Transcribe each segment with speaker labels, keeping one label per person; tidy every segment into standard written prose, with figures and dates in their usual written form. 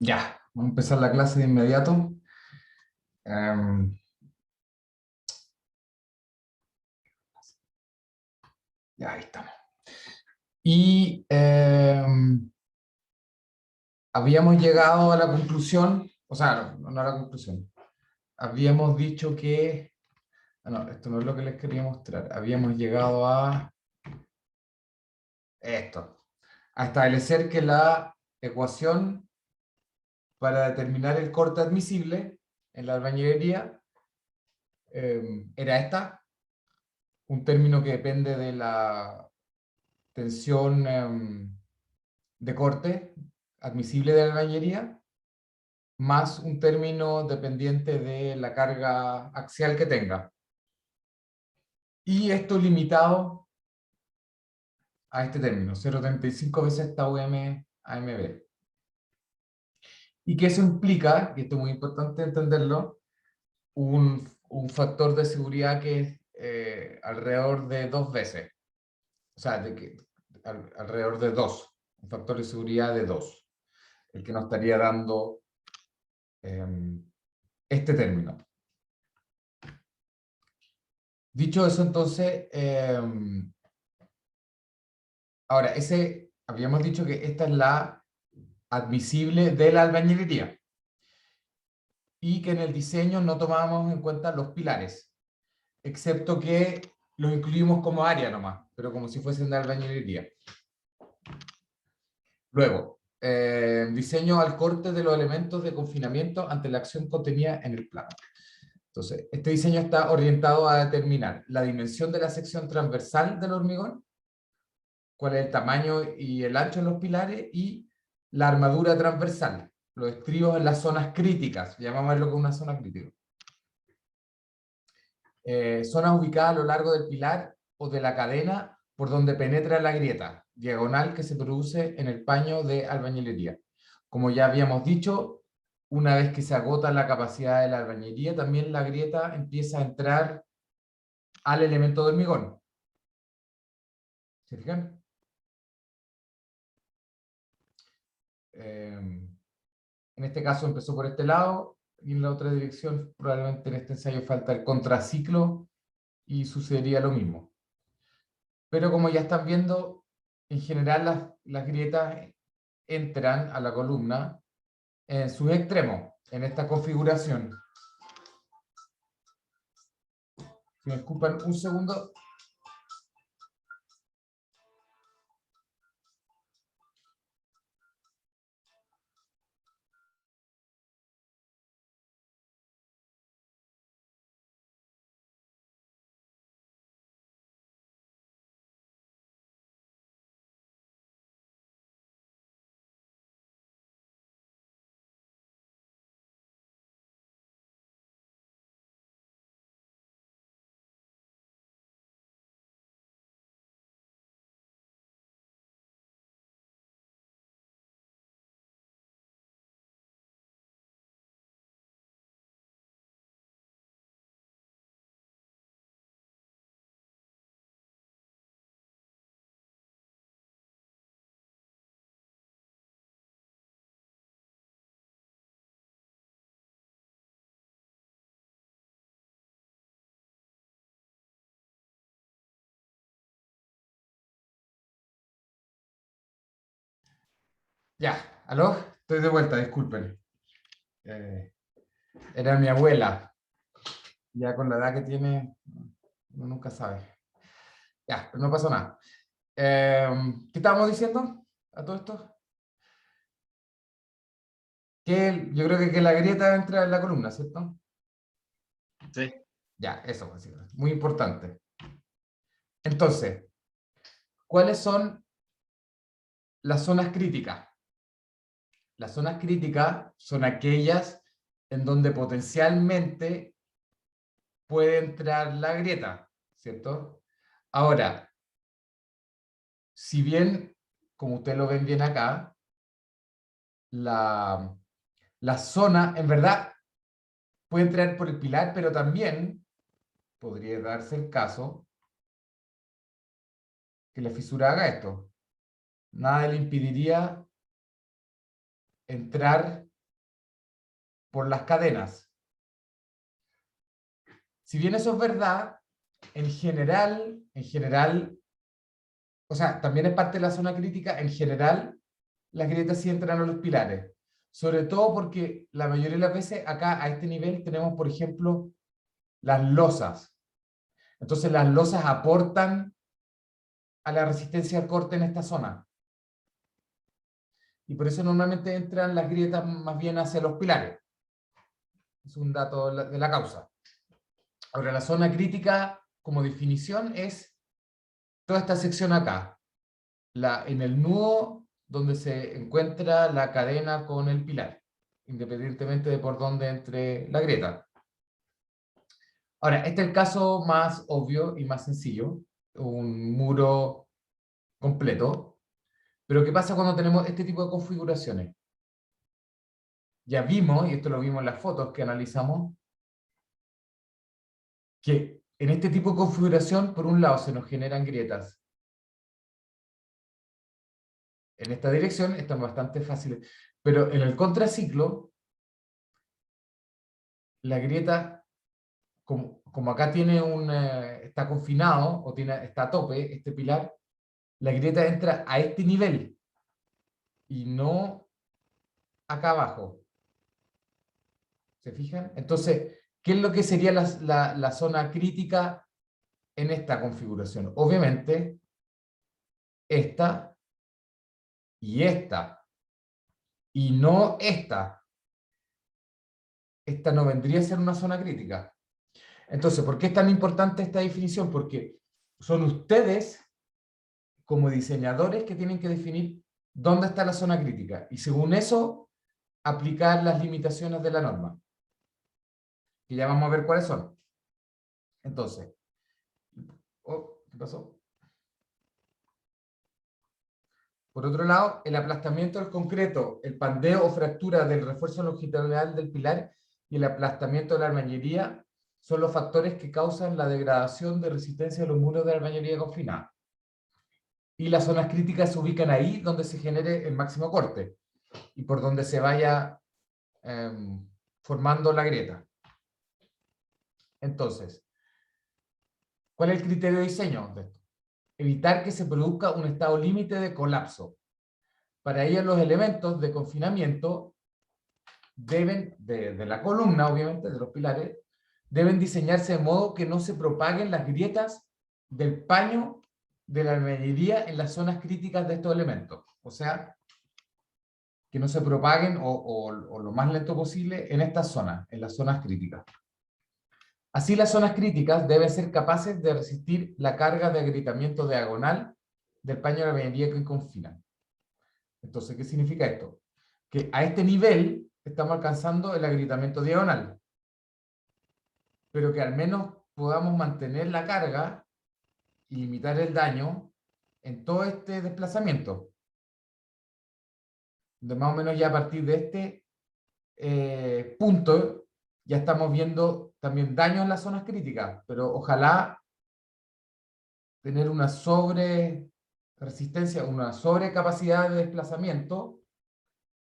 Speaker 1: Ya, vamos a empezar la clase de inmediato. Ya, ahí estamos. Y habíamos llegado a la conclusión, o sea, no a la conclusión. Habíamos dicho que, no, esto no es lo que les quería mostrar. Habíamos llegado a esto, a establecer que la ecuación para determinar el corte admisible en la albañilería era esta, un término que depende de la tensión de corte admisible de la albañilería, más un término dependiente de la carga axial que tenga. Y esto limitado a este término, 0,35 veces tau m AMB. Y que eso implica, y esto es muy importante entenderlo, un factor de seguridad que es alrededor de 2 veces. O sea, alrededor de 2. Un factor de seguridad de 2. El que nos estaría dando este término. Dicho eso, entonces, ahora, habíamos dicho que esta es la admisible de la albañilería y que en el diseño no tomábamos en cuenta los pilares, excepto que los incluimos como área nomás, pero como si fuesen de albañilería. Luego, diseño al corte de los elementos de confinamiento ante la acción contenida en el plano. Entonces, este diseño está orientado a determinar la dimensión de la sección transversal del hormigón, cuál es el tamaño y el ancho de los pilares, y la armadura transversal, los estribos en las zonas críticas, llamámoslo como una zona crítica. Zonas ubicadas a lo largo del pilar o de la cadena por donde penetra la grieta, diagonal que se produce en el paño de albañilería. Como ya habíamos dicho, una vez que se agota la capacidad de la albañilería, también la grieta empieza a entrar al elemento de hormigón. ¿Se fijan? En este caso empezó por este lado, y en la otra dirección probablemente en este ensayo falta el contraciclo y sucedería lo mismo. Pero como ya están viendo, en general las grietas entran a la columna en sus extremos, en esta configuración. Si me disculpan un segundo. Ya, aló, estoy de vuelta, disculpen. Era mi abuela, ya con la edad que tiene, uno nunca sabe. Ya, pero no pasó nada. ¿Qué estábamos diciendo a todo esto? Que yo creo que la grieta entra en la columna, ¿cierto?
Speaker 2: Sí.
Speaker 1: Ya, eso, así, muy importante. Entonces, ¿cuáles son las zonas críticas? Las zonas críticas son aquellas en donde potencialmente puede entrar la grieta, ¿cierto? Ahora, si bien, como ustedes lo ven bien acá, la zona, en verdad, puede entrar por el pilar, pero también podría darse el caso que la fisura haga esto. Nada le impediría entrar por las cadenas. Si bien eso es verdad, en general, o sea, también es parte de la zona crítica, en general, las grietas sí entran a los pilares. Sobre todo porque la mayoría de las veces acá a este nivel tenemos, por ejemplo, las losas. Entonces las losas aportan a la resistencia al corte en esta zona. Y por eso normalmente entran las grietas más bien hacia los pilares. Es un dato de la causa. Ahora, la zona crítica, como definición, es toda esta sección acá. En el nudo donde se encuentra la cadena con el pilar, independientemente de por dónde entre la grieta. Ahora, este es el caso más obvio y más sencillo, un muro completo. Pero ¿qué pasa cuando tenemos este tipo de configuraciones? Ya vimos, y esto lo vimos en las fotos que analizamos, que en este tipo de configuración, por un lado, se nos generan grietas. En esta dirección están bastante fáciles. Pero en el contraciclo, la grieta, como acá tiene está confinado, o está a tope, este pilar, la grieta entra a este nivel, y no acá abajo. ¿Se fijan? Entonces, ¿qué es lo que sería la zona crítica en esta configuración? Obviamente, esta y esta, y no esta. Esta no vendría a ser una zona crítica. Entonces, ¿por qué es tan importante esta definición? Porque son ustedes, como diseñadores, que tienen que definir dónde está la zona crítica, y según eso, aplicar las limitaciones de la norma, que ya vamos a ver cuáles son. Entonces, ¿qué pasó? Por otro lado, el aplastamiento del concreto, el pandeo o fractura del refuerzo longitudinal del pilar y el aplastamiento de la albañilería son los factores que causan la degradación de resistencia de los muros de albañilería confinada. Y las zonas críticas se ubican ahí donde se genere el máximo corte y por donde se vaya formando la grieta. Entonces, ¿cuál es el criterio de diseño de esto? Evitar que se produzca un estado límite de colapso. Para ello, los elementos de confinamiento deben, de la columna, obviamente, de los pilares, deben diseñarse de modo que no se propaguen las grietas del paño de la albañilería en las zonas críticas de estos elementos. O sea, que no se propaguen o lo más lento posible en estas zonas, en las zonas críticas. Así, las zonas críticas deben ser capaces de resistir la carga de agrietamiento diagonal del paño de la albañilería que confinan. Entonces, ¿qué significa esto? Que a este nivel estamos alcanzando el agrietamiento diagonal, pero que al menos podamos mantener la carga y limitar el daño en todo este desplazamiento. De más o menos ya a partir de este punto ya estamos viendo también daño en las zonas críticas, pero ojalá tener una sobre resistencia, una sobrecapacidad de desplazamiento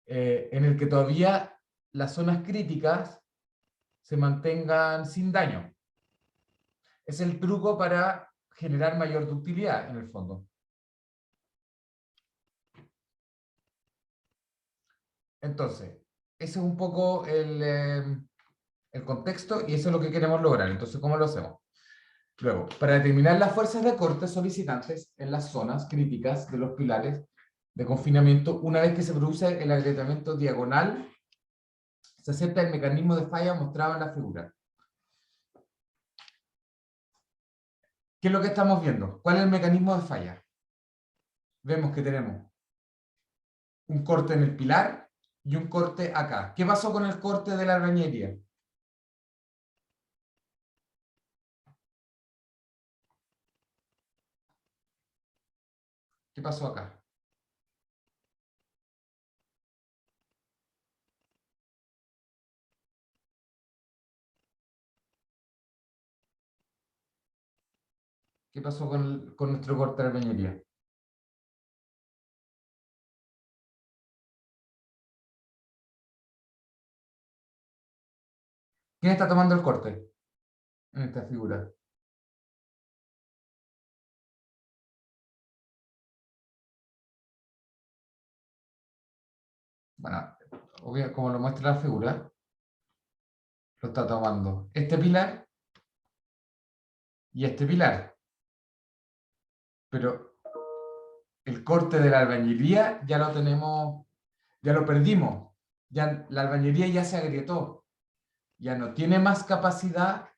Speaker 1: en el que todavía las zonas críticas se mantengan sin daño. Es el truco para generar mayor ductilidad, en el fondo. Entonces, ese es un poco el contexto, y eso es lo que queremos lograr. Entonces, ¿cómo lo hacemos? Luego, para determinar las fuerzas de corte solicitantes en las zonas críticas de los pilares de confinamiento, una vez que se produce el agrietamiento diagonal, se acepta el mecanismo de falla mostrado en la figura. ¿Qué es lo que estamos viendo? ¿Cuál es el mecanismo de falla? Vemos que tenemos un corte en el pilar y un corte acá. ¿Qué pasó con el corte de la albañilería? ¿Qué pasó acá? ¿Qué pasó con nuestro corte de albañilería? ¿Quién está tomando el corte en esta figura? Bueno, como lo muestra la figura, lo está tomando este pilar y este pilar. Pero el corte de la albañilería ya lo tenemos, ya lo perdimos. Ya, la albañilería ya se agrietó. Ya no tiene más capacidad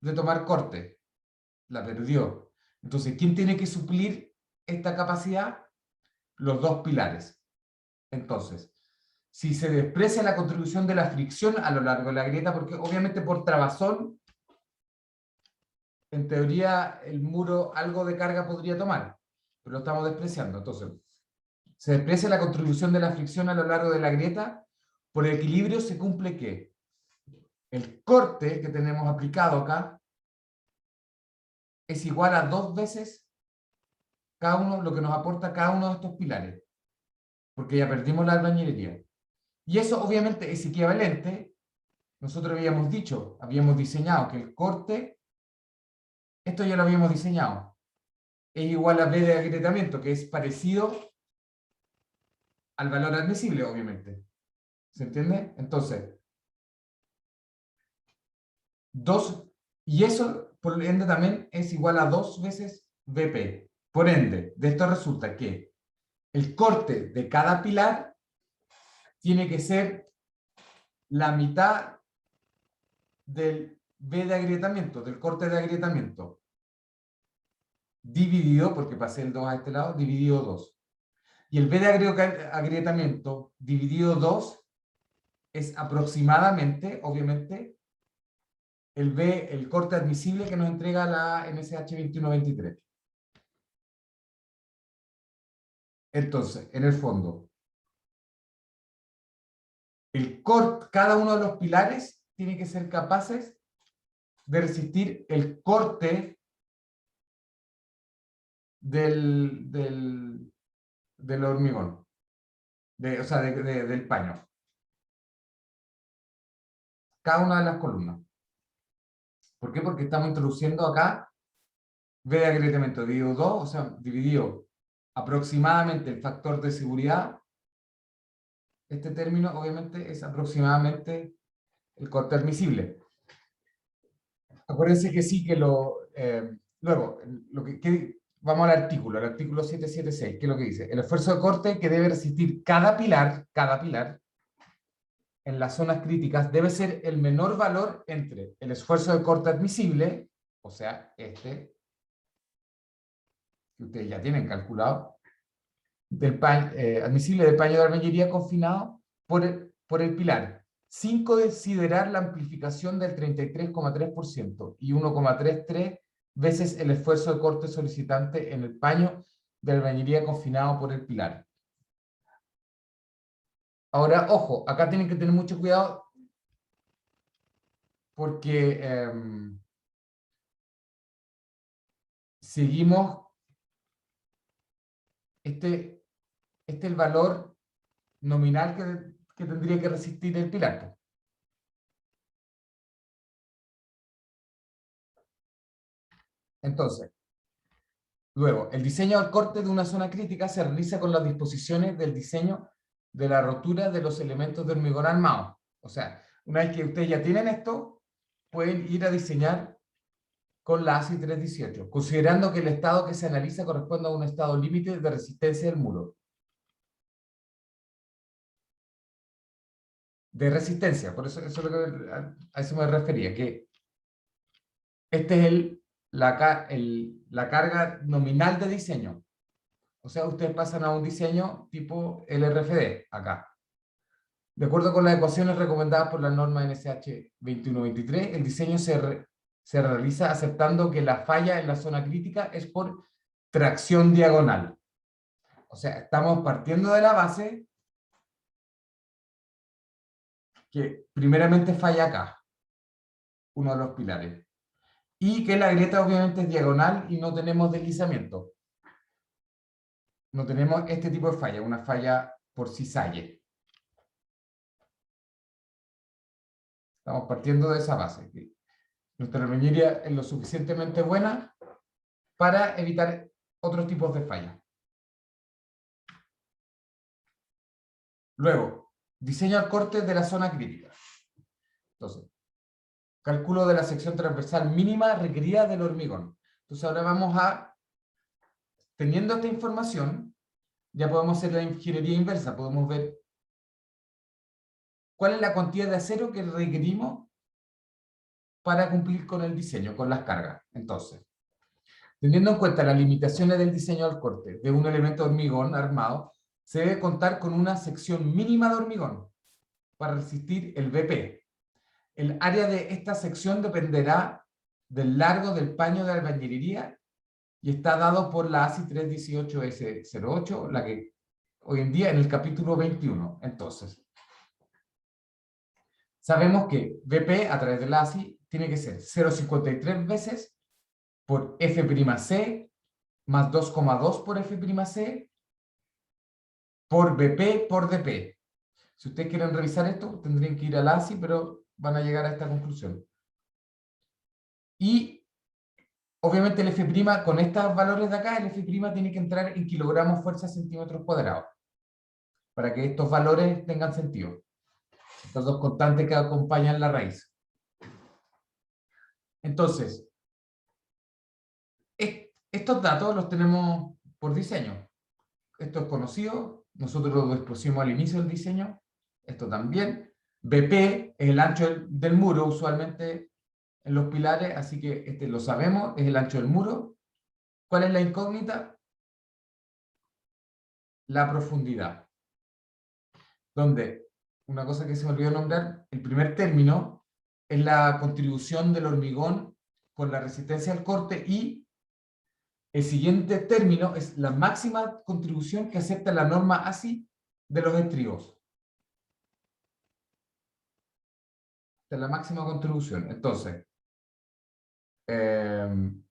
Speaker 1: de tomar corte. La perdió. Entonces, ¿quién tiene que suplir esta capacidad? Los dos pilares. Entonces, si se desprecia la contribución de la fricción a lo largo de la grieta, porque obviamente por trabazón, en teoría el muro algo de carga podría tomar, pero lo estamos despreciando. Entonces, se desprecia la contribución de la fricción a lo largo de la grieta, por equilibrio se cumple que el corte que tenemos aplicado acá es igual a 2 veces cada uno, lo que nos aporta cada uno de estos pilares, porque ya perdimos la albañilería. Y eso obviamente es equivalente, nosotros habíamos dicho, habíamos diseñado que el corte, esto ya lo habíamos diseñado, es igual a B de agrietamiento, que es parecido al valor admisible, obviamente. ¿Se entiende? Entonces, 2, y eso por ende también es igual a 2 veces BP. Por ende, de esto resulta que el corte de cada pilar tiene que ser la mitad del B de agrietamiento, del corte de agrietamiento, dividido, porque pasé el 2 a este lado, dividido 2. Y el B de agrietamiento dividido 2 es aproximadamente, obviamente, el B, el corte admisible que nos entrega la NSH 2123. Entonces, en el fondo, cada uno de los pilares tiene que ser capaces de resistir el corte del hormigón, o sea, del paño. Cada una de las columnas. ¿Por qué? Porque estamos introduciendo acá B de agrietamiento dividido 2, o sea, dividido aproximadamente el factor de seguridad. Este término, obviamente, es aproximadamente el corte admisible. Acuérdense que sí, que luego, vamos al artículo 776, ¿qué es lo que dice? El esfuerzo de corte que debe resistir cada pilar, en las zonas críticas, debe ser el menor valor entre el esfuerzo de corte admisible, o sea, este, que ustedes ya tienen calculado, admisible del paño de albañilería confinado por el pilar, sin considerar la amplificación del 33,3% y 1,33 veces el esfuerzo de corte solicitante en el paño de albañilería confinado por el pilar. Ahora, ojo, acá tienen que tener mucho cuidado porque seguimos, este es el valor nominal que tendría que resistir el pilar. Entonces, luego, el diseño del corte de una zona crítica se realiza con las disposiciones del diseño de la rotura de los elementos de hormigón armado. O sea, una vez que ustedes ya tienen esto, pueden ir a diseñar con la ASI 318, considerando que el estado que se analiza corresponde a un estado límite de resistencia del muro. De resistencia, por eso, a eso me refería, que este es la carga nominal de diseño. O sea, ustedes pasan a un diseño tipo LRFD, acá. De acuerdo con las ecuaciones recomendadas por la norma NSH 2123, el diseño se realiza aceptando que la falla en la zona crítica es por tracción diagonal. O sea, estamos partiendo de la base que primeramente falla acá, uno de los pilares. Y que la grieta obviamente es diagonal y no tenemos deslizamiento. No tenemos este tipo de falla, una falla por cisalle. Estamos partiendo de esa base. Que nuestra albañilería es lo suficientemente buena para evitar otros tipos de fallas. Luego, diseño al corte de la zona crítica. Entonces, cálculo de la sección transversal mínima requerida del hormigón. Entonces ahora vamos a, teniendo esta información, ya podemos hacer la ingeniería inversa. Podemos ver cuál es la cantidad de acero que requerimos para cumplir con el diseño, con las cargas. Entonces, teniendo en cuenta las limitaciones del diseño al corte de un elemento de hormigón armado, se debe contar con una sección mínima de hormigón para resistir el BP. El área de esta sección dependerá del largo del paño de albañilería y está dado por la ASI 318S08, la que hoy en día en el capítulo 21. Entonces, sabemos que BP a través de la ASI tiene que ser 0,53 veces por F'C más 2,2 por F'C por BP por DP. Si ustedes quieren revisar esto, tendrían que ir al ASI, pero van a llegar a esta conclusión. Y obviamente el F', con estos valores de acá, el F' tiene que entrar en kilogramos fuerza centímetros cuadrados, para que estos valores tengan sentido. Estas dos constantes que acompañan la raíz. Entonces, estos datos los tenemos por diseño. Esto es conocido, nosotros lo expusimos al inicio del diseño, esto también. BP es el ancho del muro, usualmente en los pilares, así que este lo sabemos, es el ancho del muro. ¿Cuál es la incógnita? La profundidad. Donde, una cosa que se me olvidó nombrar, el primer término es la contribución del hormigón con la resistencia al corte y el siguiente término es la máxima contribución que acepta la norma ASI de los estribos. Esta es la máxima contribución. Entonces,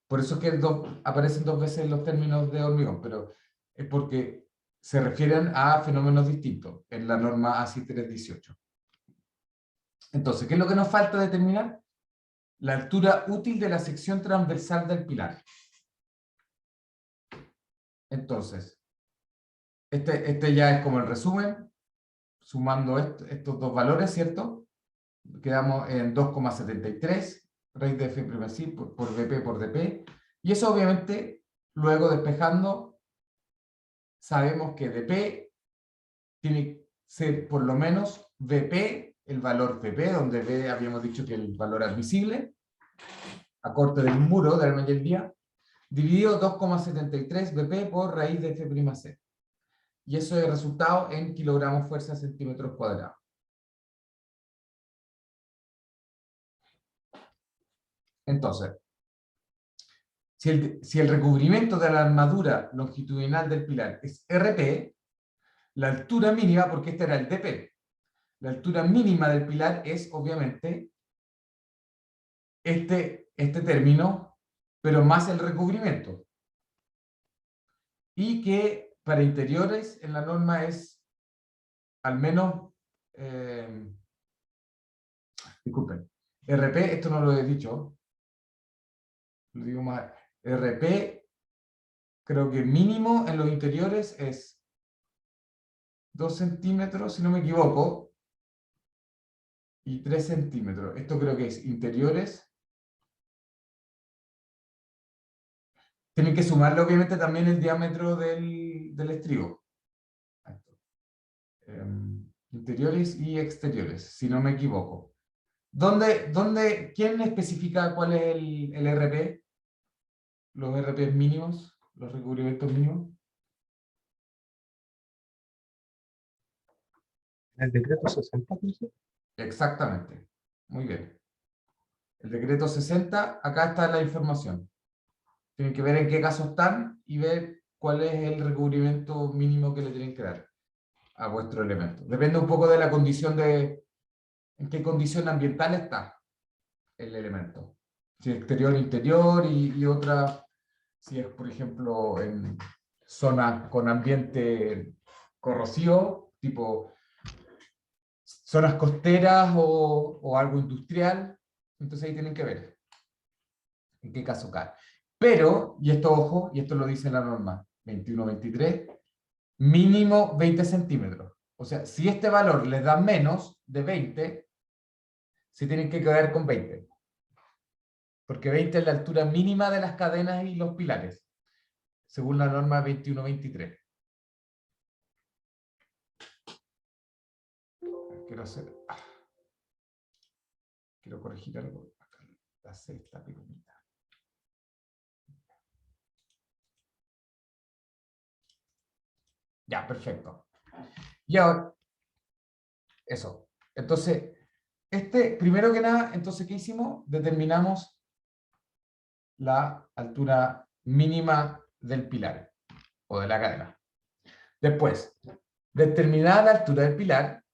Speaker 1: por eso es que aparecen dos veces los términos de hormigón, pero es porque se refieren a fenómenos distintos en la norma ASI 318. Entonces, ¿qué es lo que nos falta determinar? La altura útil de la sección transversal del pilar. Entonces, este ya es como el resumen, sumando estos dos valores, ¿cierto? Quedamos en 2,73 raíz de F' por VP por DP, y eso obviamente, luego despejando, sabemos que DP tiene que ser por lo menos VP, el valor VP, donde V habíamos dicho que el valor admisible, a corte del muro de la albañilería, dividido 2,73 BP por raíz de F'C. Y eso es el resultado en kilogramos fuerza centímetros cuadrados. Entonces, si el recubrimiento de la armadura longitudinal del pilar es RP, la altura mínima, porque este era el DP, la altura mínima del pilar es obviamente este término, pero más el recubrimiento. Y que para interiores en la norma es al menos, disculpen, RP, esto no lo he dicho, lo digo más, RP, creo que mínimo en los interiores es 2 centímetros, si no me equivoco, y 3 centímetros. Esto creo que es interiores. Tienen que sumarle obviamente también el diámetro del estribo. Interiores y exteriores, si no me equivoco. ¿Quién especifica cuál es el RP? Los RP mínimos, los recubrimientos mínimos.
Speaker 3: ¿El decreto 60?
Speaker 1: Exactamente. Muy bien. El decreto 60, acá está la información. Tienen que ver en qué caso están y ver cuál es el recubrimiento mínimo que le tienen que dar a vuestro elemento. Depende un poco de la condición en qué condición ambiental está el elemento. Si es exterior, interior y otra, si es por ejemplo en zonas con ambiente corrosivo, tipo zonas costeras o algo industrial, entonces ahí tienen que ver en qué caso cae. Pero, y esto ojo, y esto lo dice la norma 21-23, mínimo 20 centímetros. O sea, si este valor les da menos de 20, se tienen que quedar con 20. Porque 20 es la altura mínima de las cadenas y los pilares, según la norma 21-23. Quiero corregir algo. La sexta pirulita. Ya, perfecto. Y ahora, eso. Entonces, primero que nada, entonces, ¿qué hicimos? Determinamos la altura mínima del pilar o de la cadena. Después, determinada la altura del pilar,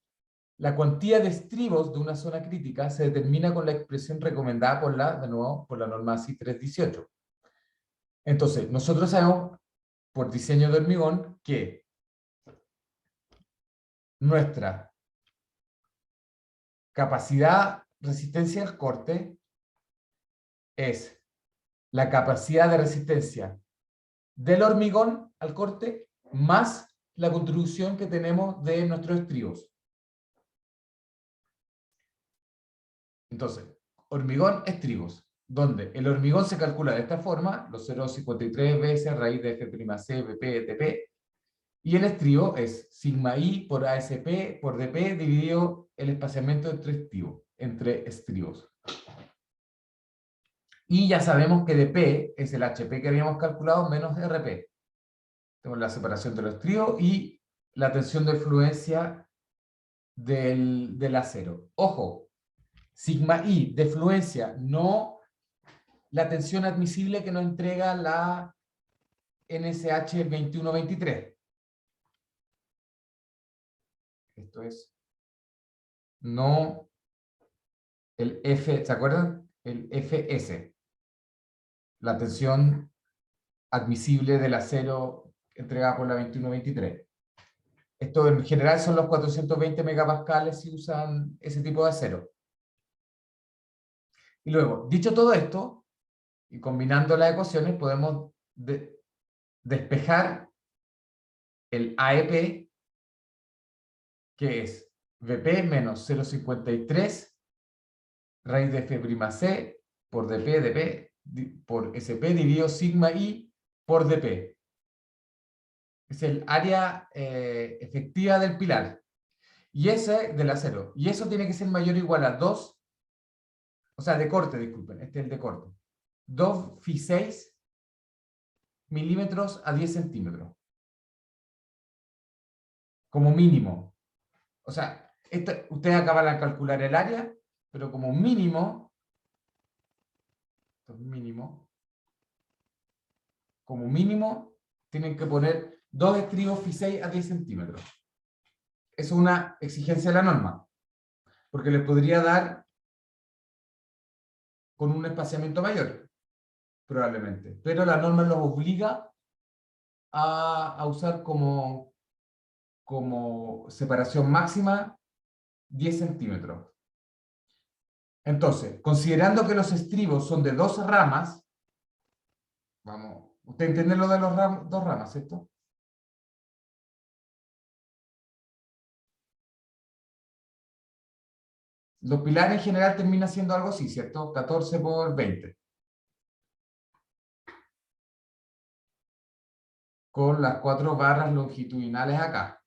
Speaker 1: la cuantía de estribos de una zona crítica se determina con la expresión recomendada de nuevo, por la norma ASI 318. Entonces, nosotros sabemos, por diseño de hormigón, que nuestra capacidad resistencia al corte es la capacidad de resistencia del hormigón al corte más la contribución que tenemos de nuestros estribos. Entonces, hormigón, estribos, donde el hormigón se calcula de esta forma, los 0,53 veces raíz de F'C, Vp, dp, y el estribo es sigma i por ASP por dp dividido el espaciamiento entre estribos. Y ya sabemos que dp es el HP que habíamos calculado menos RP. Tenemos la separación de los estribos y la tensión de fluencia del acero. Ojo, sigma i de fluencia, no la tensión admisible que nos entrega la NSH 21-23. Esto es no el F, ¿se acuerdan? El FS, la tensión admisible del acero entregada por la 21-23. Esto en general son los 420 megapascales si usan ese tipo de acero. Y luego, dicho todo esto, y combinando las ecuaciones, podemos despejar el AEP, que es Vp menos 0,53 raíz de F'C por dp por Sp dividido sigma i por dp. Es el área efectiva del pilar. Y ese del acero. Y eso tiene que ser mayor o igual a 2, o sea, de corte, disculpen, este es el de corte. 2 Fi 6 milímetros a 10 centímetros. Como mínimo. O sea, ustedes acaban de calcular el área, pero como mínimo, como mínimo, tienen que poner 2 estribos Fi 6 a 10 centímetros. Es una exigencia de la norma, porque les podría dar con un espaciamiento mayor, probablemente. Pero la norma los obliga a usar como separación máxima 10 centímetros. Entonces, considerando que los estribos son de 2 ramas, vamos, ¿usted entiende lo de los 2 ramas, cierto? Los pilares en general terminan siendo algo así, ¿cierto? 14 por 20. Con las 4 barras longitudinales acá.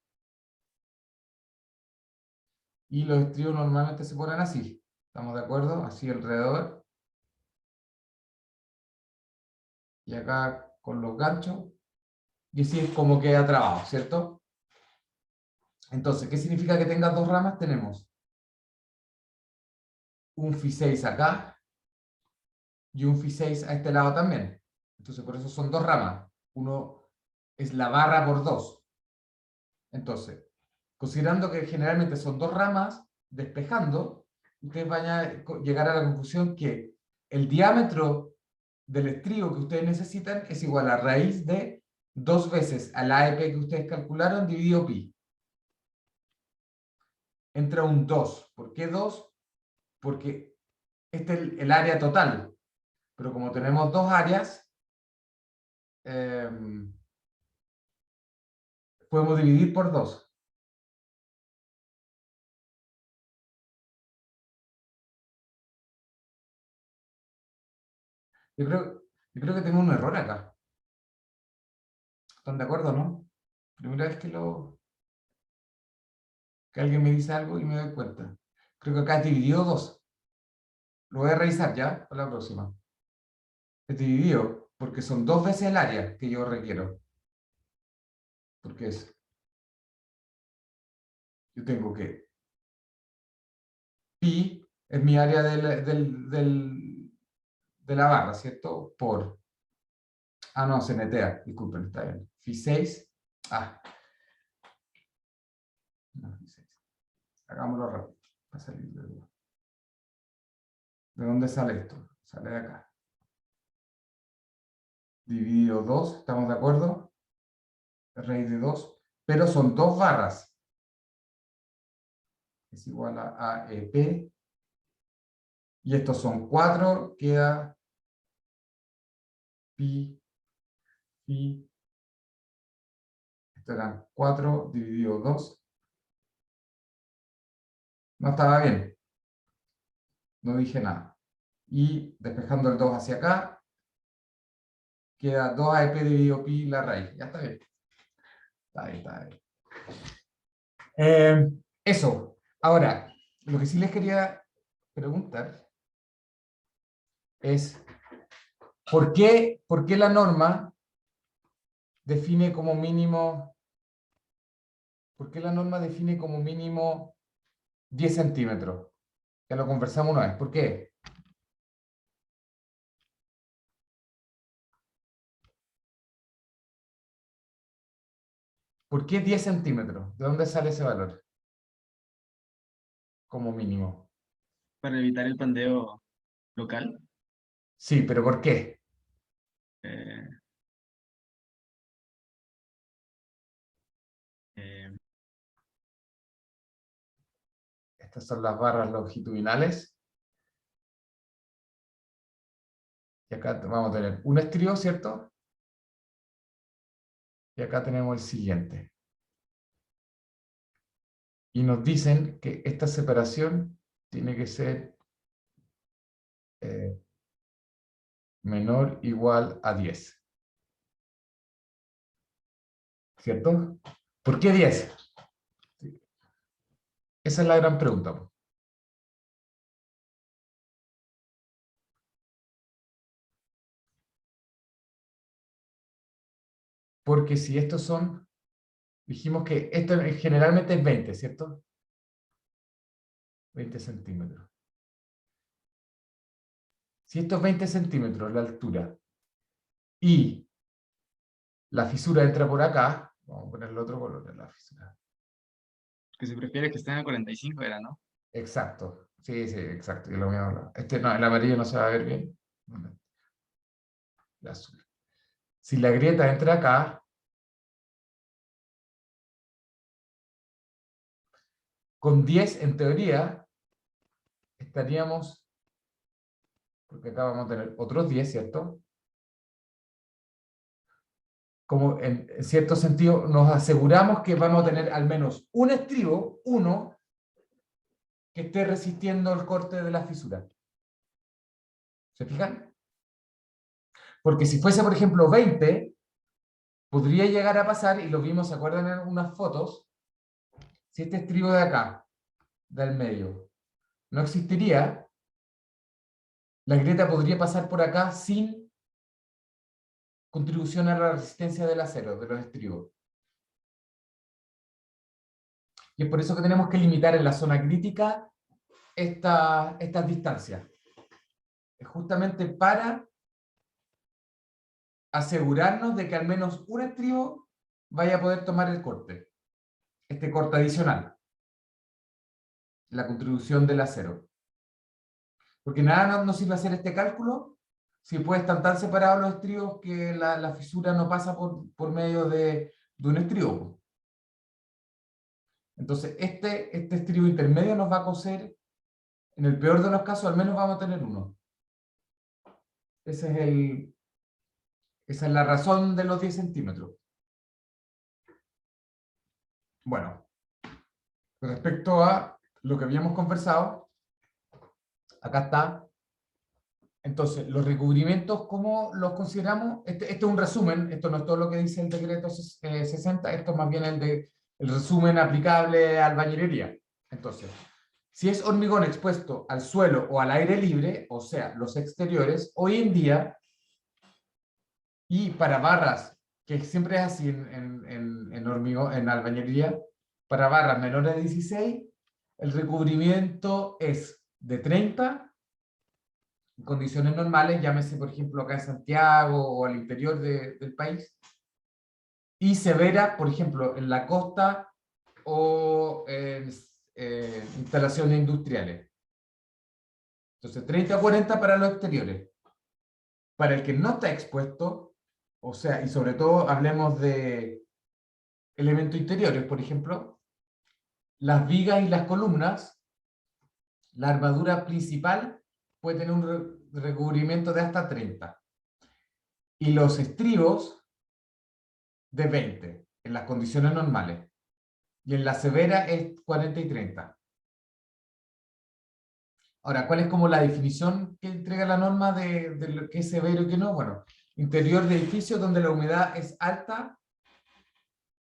Speaker 1: Y los estribos normalmente se ponen así. ¿Estamos de acuerdo? Así alrededor. Y acá con los ganchos. Y así es como queda trabado, ¿cierto? Entonces, ¿qué significa que tenga 2 ramas? Tenemos un Fi 6 acá y un Fi 6 a este lado también. Entonces, por eso son 2 ramas. Uno es la barra por 2. Entonces, considerando que generalmente son 2 ramas, despejando, ustedes van a llegar a la conclusión que el diámetro del estribo que ustedes necesitan es igual a raíz de 2 veces al AEP que ustedes calcularon dividido pi. entra un 2. ¿Por qué 2? Porque este es el área total. Pero como tenemos dos áreas, podemos dividir por 2. Yo creo que tengo un error acá. ¿Están de acuerdo, no? Primera vez que alguien me dice algo y me doy cuenta. Creo que acá es dividido 2. Lo voy a revisar ya para la próxima. Es dividido porque son 2 veces el área que yo requiero. Porque yo tengo que pi es mi área de la barra, ¿cierto? Por... Ah, no, se netea, disculpen, está bien. Phi 6. Ah, no, Phi 6. Hagámoslo rápido, para salir de duda. ¿De dónde sale esto? Sale de acá. Dividido 2, ¿estamos de acuerdo? Raíz de 2, pero son 2 barras. Es igual a AEP. Y estos son 4, queda pi, pi. Esto eran 4 dividido 2. No estaba bien. No dije nada. Y despejando el 2 hacia acá, queda 2 AEP dividido pi la raíz. Ya está bien. Está bien, está bien. Eso. Ahora, lo que sí les quería preguntar es, ¿por qué la norma define como mínimo, ¿por qué la norma define como mínimo 10 centímetros? Ya lo conversamos una vez. ¿Por qué? ¿Por qué 10 centímetros? ¿De dónde sale ese valor? Como mínimo.
Speaker 2: Para evitar el pandeo local.
Speaker 1: Sí, pero ¿por qué?
Speaker 2: eh, eh,
Speaker 1: Estas son las barras longitudinales. Y acá vamos a tener un estribo, ¿cierto? Y acá tenemos el siguiente. Y nos dicen que esta separación tiene que ser menor o igual a 10. ¿Cierto? ¿Por qué 10? Esa es la gran pregunta. Porque si estos son, dijimos que esto generalmente es 20, ¿cierto? 20 centímetros. Si esto es 20 centímetros la altura y la fisura entra por acá, vamos a ponerle otro color de la fisura.
Speaker 2: que se prefiere que estén a 45, era, ¿no?
Speaker 1: Exacto. Sí, sí, exacto. Yo lo voy a hablar. No, el amarillo no se va a ver bien. El azul. Si la grieta entra acá, con 10 en teoría, estaríamos, porque acá vamos a tener otros 10, ¿cierto? Como en cierto sentido nos aseguramos que vamos a tener al menos un estribo, uno, que esté resistiendo el corte de la fisura. ¿Se fijan? Porque si fuese, por ejemplo, 20, podría llegar a pasar, y lo vimos, ¿se acuerdan en unas fotos? Si este estribo de acá, del medio, no existiría, la grieta podría pasar por acá sin contribución a la resistencia del acero, de los estribos. Y es por eso que tenemos que limitar en la zona crítica estas distancias. Es justamente para asegurarnos de que al menos un estribo vaya a poder tomar el corte. Este corte adicional. La contribución del acero. Porque nada nos sirve hacer este cálculo si pues están tan separados los estribos que la fisura no pasa por medio de un estribo. Entonces, este estribo intermedio nos va a coser, en el peor de los casos, al menos vamos a tener uno. Esa es la razón de los 10 centímetros. Bueno, respecto a lo que habíamos conversado, acá está. Entonces, los recubrimientos, ¿cómo los consideramos? Este es un resumen, esto no es todo lo que dice el decreto 60, esto es más bien el resumen aplicable a albañilería. Entonces, si es hormigón expuesto al suelo o al aire libre, o sea, los exteriores, hoy en día, y para barras, que siempre es así en hormigón, en albañilería, para barras menores de 16, el recubrimiento es de 30, en condiciones normales, llámese por ejemplo acá en Santiago o al interior del país, y severa, por ejemplo, en la costa o en instalaciones industriales. Entonces, 30 a 40 para los exteriores. Para el que no está expuesto, o sea, y sobre todo hablemos de elementos interiores, por ejemplo, las vigas y las columnas, la armadura principal puede tener un recubrimiento de hasta 30. Y los estribos de 20 en las condiciones normales. Y en la severa es 40 y 30. Ahora, ¿cuál es como la definición que entrega la norma de lo que es severo y qué no? Bueno, interior de edificios donde la humedad es alta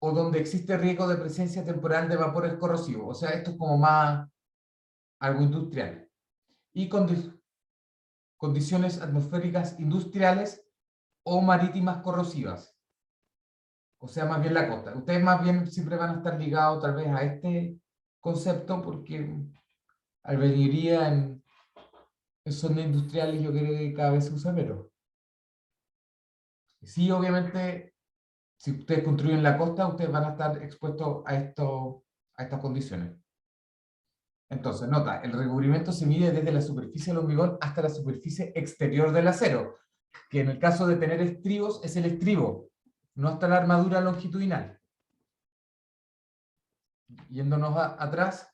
Speaker 1: o donde existe riesgo de presencia temporal de vapores corrosivos. O sea, esto es como más algo industrial. Y condiciones atmosféricas industriales o marítimas corrosivas. O sea, más bien la costa. Ustedes más bien siempre van a estar ligados tal vez a este concepto porque albañilería en zonas industriales yo creo que cada vez se usa menos. Sí, obviamente, si ustedes construyen la costa, ustedes van a estar expuestos a estas condiciones. Entonces, nota, el recubrimiento se mide desde la superficie del hormigón hasta la superficie exterior del acero, que en el caso de tener estribos es el estribo, no hasta la armadura longitudinal. Yéndonos atrás,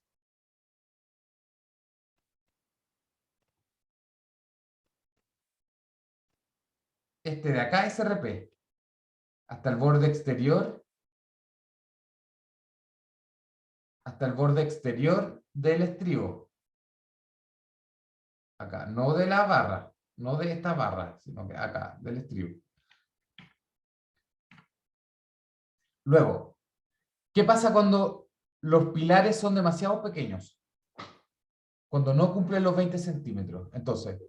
Speaker 1: este de acá es RP, hasta el borde exterior, del estribo. Acá, no de la barra, no de esta barra, sino que acá, del estribo. Luego, ¿qué pasa cuando los pilares son demasiado pequeños? Cuando no cumplen los 20 centímetros. Entonces,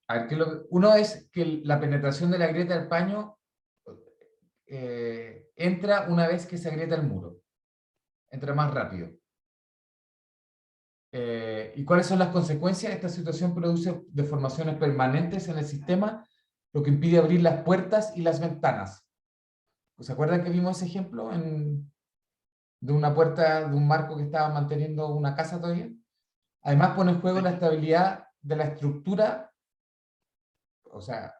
Speaker 1: a ver, uno es que la penetración de la grieta del paño entra una vez que se agrieta el muro. Entra más rápido. ¿Y cuáles son las consecuencias? Esta situación produce deformaciones permanentes en el sistema, lo que impide abrir las puertas y las ventanas. ¿Se acuerdan que vimos ese ejemplo de una puerta, de un marco que estaba manteniendo una casa todavía? Además pone en juego la estabilidad de la estructura, o sea,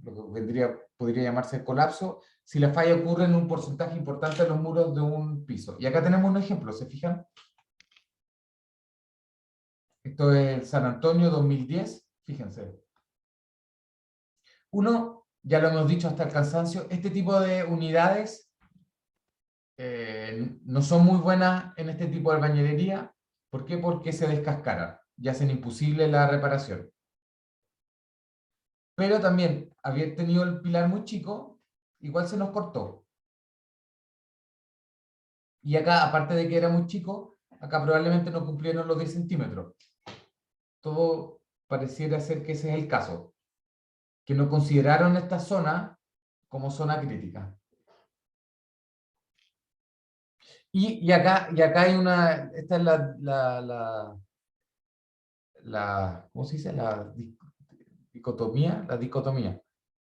Speaker 1: lo que podría llamarse el colapso, si la falla ocurre en un porcentaje importante de los muros de un piso. Y acá tenemos un ejemplo, ¿se fijan? Esto es San Antonio 2010, fíjense. Uno, ya lo hemos dicho hasta el cansancio, este tipo de unidades no son muy buenas en este tipo de albañilería. ¿Por qué? Porque se descascaran y hacen imposible la reparación. Pero también, haber tenido el pilar muy chico, igual se nos cortó. Y acá, aparte de que era muy chico, acá probablemente no cumplieron los 10 centímetros. Todo pareciera ser que ese es el caso, que no consideraron esta zona como zona crítica. Y acá hay una, esta es ¿cómo se dice? La dicotomía,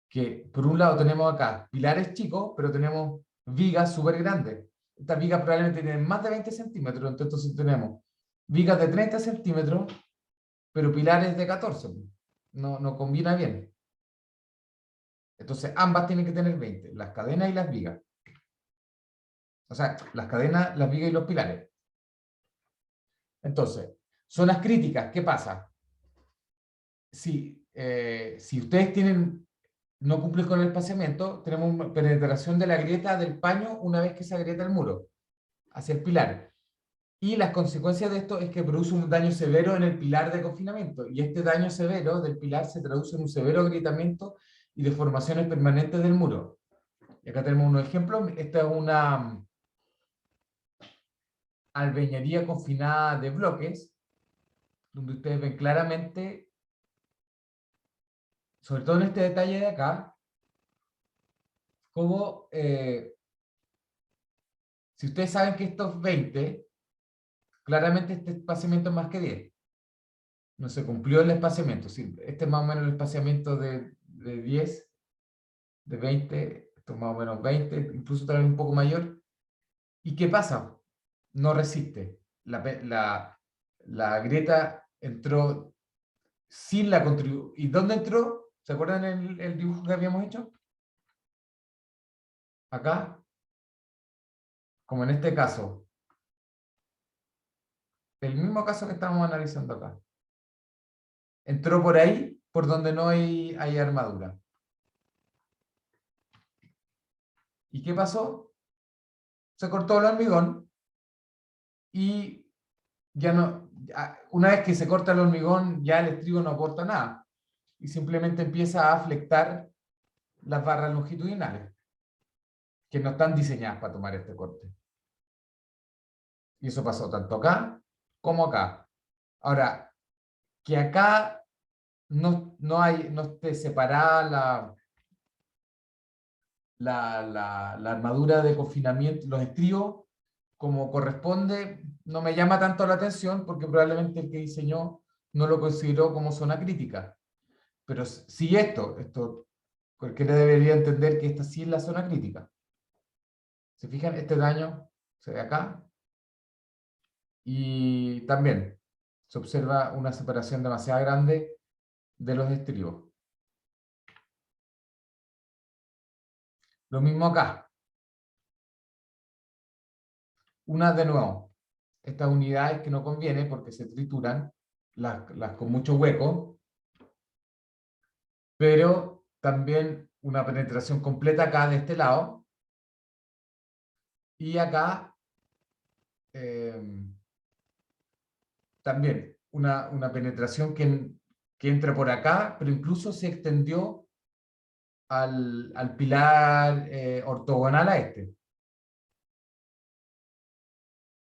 Speaker 1: que por un lado tenemos acá pilares chicos, pero tenemos vigas súper grandes. Estas vigas probablemente tienen más de 20 centímetros, entonces tenemos vigas de 30 centímetros, pero pilares de 14. No combina bien. Entonces ambas tienen que tener 20, las cadenas y las vigas. O sea, las cadenas, las vigas y los pilares. Entonces, zonas críticas, ¿qué pasa? Si ustedes no cumplen con el espaciamiento, tenemos una penetración de la grieta del paño una vez que se agrieta el muro hacia el pilar. Y las consecuencias de esto es que produce un daño severo en el pilar de confinamiento. Y este daño severo del pilar se traduce en un severo agrietamiento y deformaciones permanentes del muro. Y acá tenemos unos ejemplos. Esta es una albañilería confinada de bloques, donde ustedes ven claramente, sobre todo en este detalle de acá, cómo, si ustedes saben que estos 20, claramente este espaciamiento es más que 10. No se cumplió el espaciamiento. Sí, este es más o menos el espaciamiento de 10, de 20, esto es más o menos 20, incluso tal vez un poco mayor. ¿Y qué pasa? No resiste. La grieta entró sin la contribución. ¿Y dónde entró? ¿Se acuerdan el dibujo que habíamos hecho? Acá, como en este caso. El mismo caso que estamos analizando acá. Entró por ahí, por donde no hay armadura. ¿Y qué pasó? Se cortó el hormigón y ya no, una vez que se corta el hormigón, ya el estribo no aporta nada y simplemente empieza a aflectar las barras longitudinales, que no están diseñadas para tomar este corte. Y eso pasó tanto acá como acá. Ahora, que acá no esté separada la armadura de confinamiento, los estribos, como corresponde, no me llama tanto la atención porque probablemente el que diseñó no lo consideró como zona crítica. Pero si esto cualquiera debería entender que esta sí es la zona crítica. ¿Se fijan? Este daño se ve acá y también se observa una separación demasiado grande de los estribos. Lo mismo acá. De nuevo, estas unidades que no conviene porque se trituran, las con mucho hueco, pero también una penetración completa acá de este lado, y acá también una penetración que entra por acá, pero incluso se extendió al pilar ortogonal a este.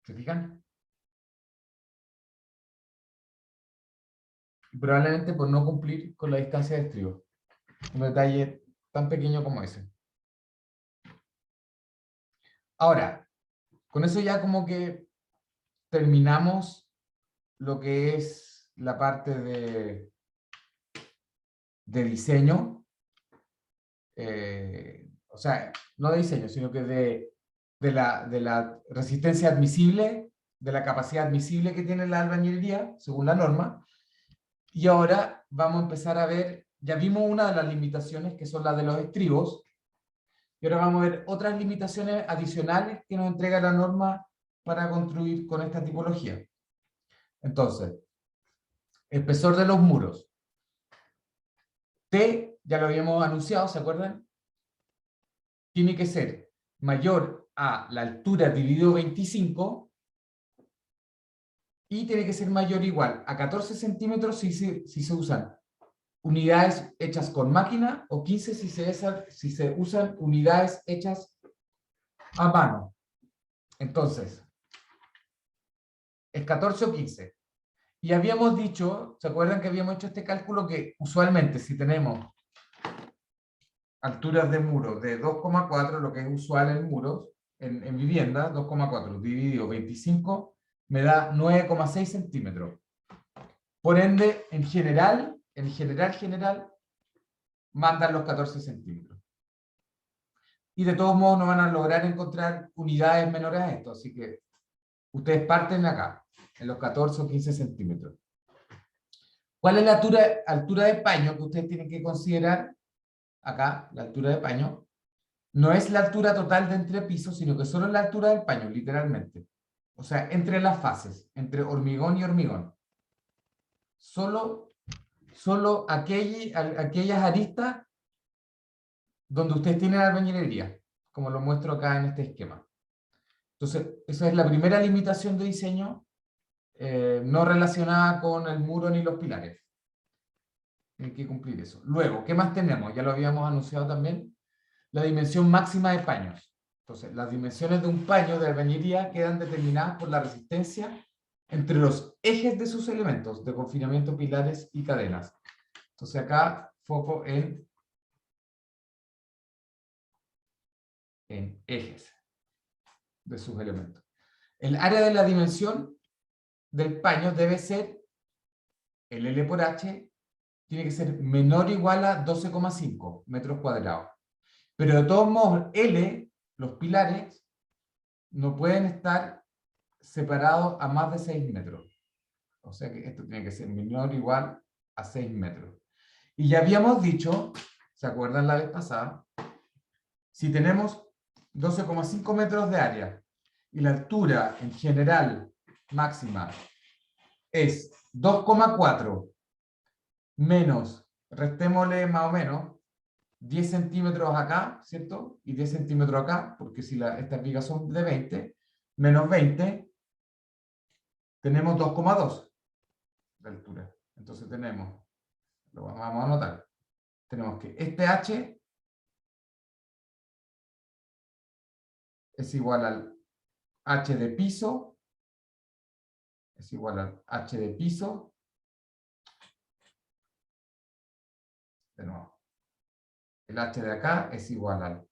Speaker 1: ¿Se fijan? Y probablemente por no cumplir con la distancia de estribo. Un detalle tan pequeño como ese. Ahora, con eso ya como que terminamos lo que es la parte de diseño, o sea, no de diseño, sino que de la resistencia admisible, de la capacidad admisible que tiene la albañilería, según la norma, y ahora vamos a empezar a ver, ya vimos una de las limitaciones que son las de los estribos, y ahora vamos a ver otras limitaciones adicionales que nos entrega la norma para construir con esta tipología. Entonces, espesor de los muros. T, ya lo habíamos anunciado, ¿se acuerdan? Tiene que ser mayor a la altura dividido 25 y tiene que ser mayor o igual a 14 centímetros si se usan unidades hechas con máquina o 15 si se usan unidades hechas a mano. Entonces, es 14 o 15. Y habíamos dicho, ¿se acuerdan que habíamos hecho este cálculo que usualmente si tenemos alturas de muro de 2,4, lo que es usual en muros, en vivienda, 2,4 dividido 25, me da 9,6 centímetros. Por ende, en general, mandan los 14 centímetros. Y de todos modos no van a lograr encontrar unidades menores a esto, así que ustedes parten acá, en los 14 o 15 centímetros. ¿Cuál es la altura de paño que ustedes tienen que considerar? Acá, la altura de paño. no es la altura total de entrepiso, sino que solo es la altura del paño, literalmente. O sea, entre las fases, entre hormigón y hormigón. Solo aquellas aristas donde ustedes tienen albañilería, como lo muestro acá en este esquema. Entonces, esa es la primera limitación de diseño, no relacionada con el muro ni los pilares. Tienen que cumplir eso. Luego, ¿qué más tenemos? Ya lo habíamos anunciado también. La dimensión máxima de paños. Entonces, las dimensiones de un paño de albañilería quedan determinadas por la resistencia entre los ejes de sus elementos de confinamiento, pilares y cadenas. Entonces, acá foco en ejes de sus elementos. El área de la dimensión del paño debe ser, el L por H, tiene que ser menor o igual a 12,5 metros cuadrados. Pero de todos modos, L, los pilares, no pueden estar separados a más de 6 metros. O sea que esto tiene que ser menor o igual a 6 metros. Y ya habíamos dicho, ¿se acuerdan la vez pasada? Si tenemos 12,5 metros de área y la altura en general máxima es 2,4 menos, restémosle más o menos, 10 centímetros acá, ¿cierto? Y 10 centímetros acá, porque si estas vigas son de 20, menos 20, tenemos 2,2 de altura. Entonces tenemos, lo vamos a anotar, tenemos que este H es igual al H de piso, es igual al H de piso, de nuevo, el H de acá es igual al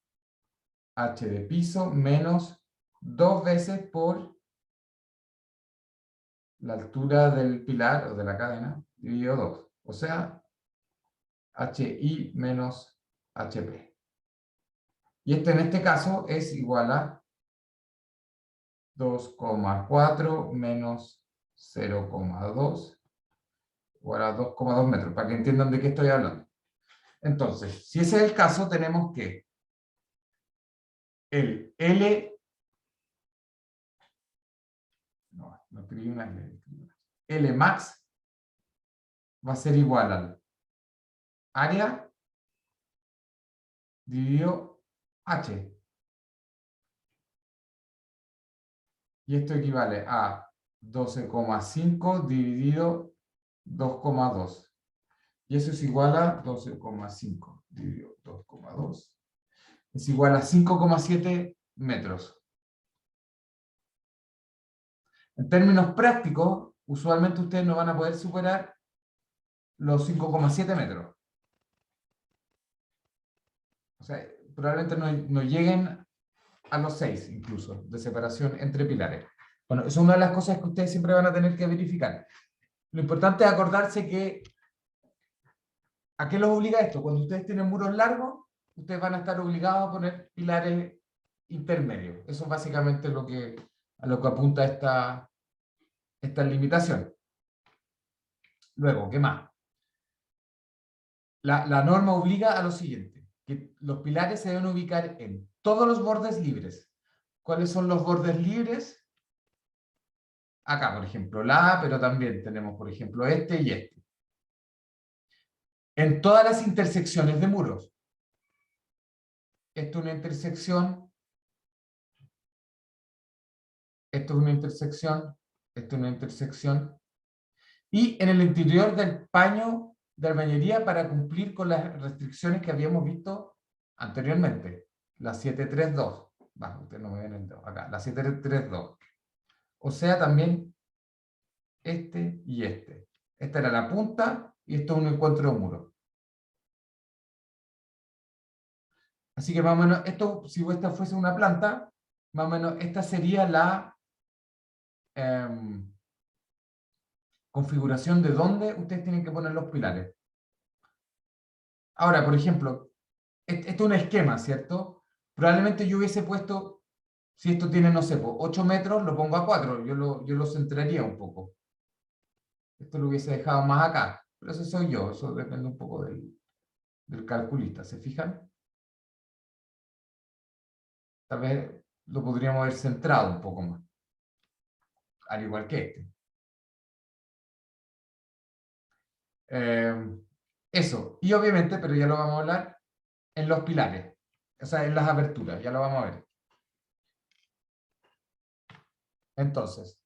Speaker 1: H de piso menos 2 veces por la altura del pilar o de la cadena dividido 2. O sea, HI menos HP. Y esto en este caso es igual a 2,4 menos 0,2 igual a 2,2 metros, para que entiendan de qué estoy hablando. Entonces, si ese es el caso, tenemos que el L, no escribí una L, L max va a ser igual al área dividido H. Y esto equivale a 12,5 dividido 2,2. Y eso es igual a 12,5 dividido 2,2. Es igual a 5,7 metros. En términos prácticos, usualmente ustedes no van a poder superar los 5,7 metros. O sea, probablemente no lleguen a los 6 incluso, de separación entre pilares. Bueno, eso es una de las cosas que ustedes siempre van a tener que verificar. Lo importante es acordarse que, ¿a qué los obliga esto? Cuando ustedes tienen muros largos, ustedes van a estar obligados a poner pilares intermedios. Eso es básicamente a lo que apunta esta limitación. Luego, ¿qué más? La norma obliga a lo siguiente, que los pilares se deben ubicar en todos los bordes libres. ¿Cuáles son los bordes libres? Acá, por ejemplo, la A, pero también tenemos, por ejemplo, este y este. En todas las intersecciones de muros. Esto es una intersección, esto es una intersección, esto es una intersección. Y en el interior del paño de albañilería para cumplir con las restricciones que habíamos visto anteriormente. La 732. Bueno, ustedes no me ven el dedo. Acá, la 732. O sea, también este y este. Esta era la punta y esto es un encuentro de muro. Así que más o menos, esto, si esta fuese una planta, más o menos esta sería la configuración de dónde ustedes tienen que poner los pilares. Ahora, por ejemplo, esto es un esquema, ¿cierto? Probablemente yo hubiese puesto, si esto tiene, no sé, 8 metros, lo pongo a 4, yo lo centraría un poco. Esto lo hubiese dejado más acá, pero eso soy yo, eso depende un poco del calculista, ¿se fijan? Tal vez lo podríamos haber centrado un poco más, al igual que este. Eso, y obviamente, pero ya lo vamos a hablar, en los pilares, o sea, en las aberturas, ya lo vamos a ver. Entonces,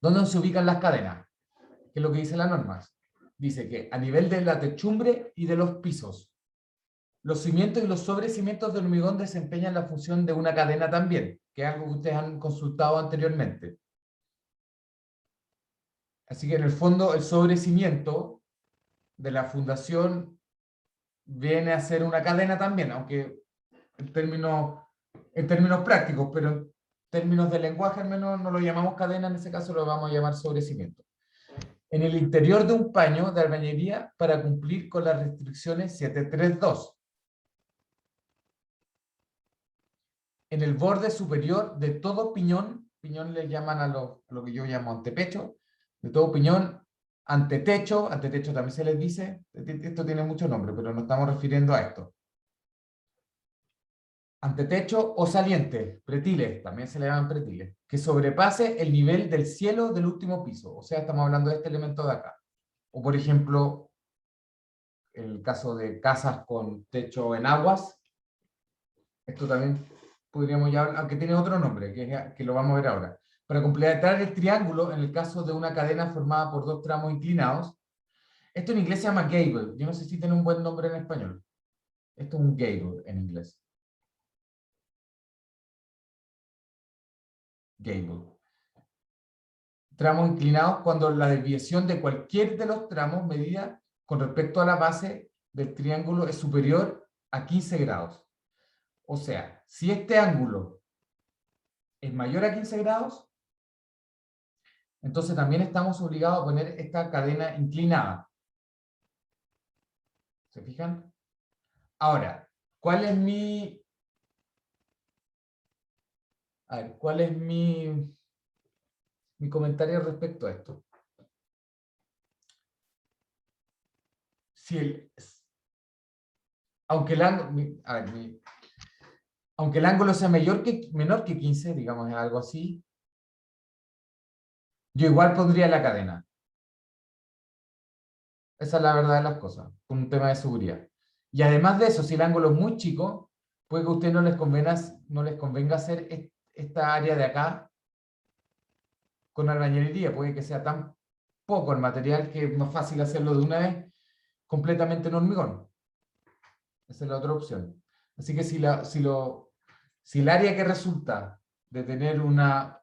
Speaker 1: ¿dónde se ubican las cadenas? ¿Qué es lo que dice la norma? Dice que a nivel de la techumbre y de los pisos, los cimientos y los sobrecimientos del hormigón desempeñan la función de una cadena también, que es algo que ustedes han consultado anteriormente. Así que en el fondo el sobrecimiento de la fundación viene a ser una cadena también, aunque en términos prácticos, pero en términos de lenguaje al menos no lo llamamos cadena, en ese caso lo vamos a llamar sobrecimiento. En el interior de un paño de albañilería para cumplir con las restricciones 732. En el borde superior de todo piñón, piñón le llaman a lo que yo llamo antepecho, de todo piñón, antetecho también se les dice, esto tiene mucho nombre, pero nos estamos refiriendo a esto. Antetecho o saliente, pretiles, también se le llaman pretiles, que sobrepase el nivel del cielo del último piso, o sea, estamos hablando de este elemento de acá. O por ejemplo, en el caso de casas con techo en aguas, esto también podríamos ya, aunque tiene otro nombre, que lo vamos a ver ahora. Para completar el triángulo, en el caso de una cadena formada por dos tramos inclinados, esto en inglés se llama gable, yo no sé si tiene un buen nombre en español. Esto es un gable en inglés. Gable. Tramos inclinados cuando la desviación de cualquier de los tramos medida con respecto a la base del triángulo es superior a 15 grados. O sea, si este ángulo es mayor a 15 grados, entonces también estamos obligados a poner esta cadena inclinada. ¿Se fijan? Ahora, ¿cuál es mi... A ver, ¿cuál es mi comentario respecto a esto? Si el, aunque el ángulo... A ver, aunque el ángulo sea menor que 15, digamos algo así, yo igual pondría la cadena. Esa es la verdad de las cosas, por un tema de seguridad. Y además de eso, si el ángulo es muy chico, puede que a ustedes no les convenga hacer esta área de acá con albañilería, puede que sea tan poco el material que es más fácil hacerlo de una vez completamente en hormigón. Esa es la otra opción. Así que si el área que resulta de tener una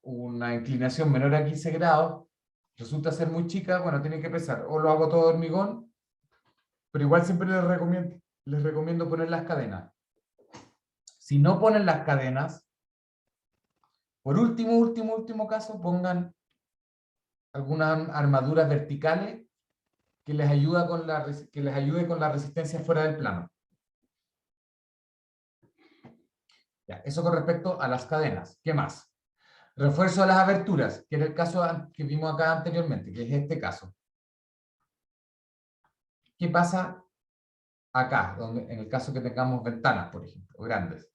Speaker 1: inclinación menor a 15 grados resulta ser muy chica, bueno, tienen que pensar, o lo hago todo de hormigón, pero igual siempre les recomiendo poner las cadenas. Si no ponen las cadenas, por último caso, pongan algunas armaduras verticales que les ayude con la resistencia fuera del plano. Ya, eso con respecto a las cadenas. ¿Qué más? Refuerzo de las aberturas, que era el caso que vimos acá anteriormente, que es este caso. ¿Qué pasa acá, en el caso que tengamos ventanas, por ejemplo, grandes?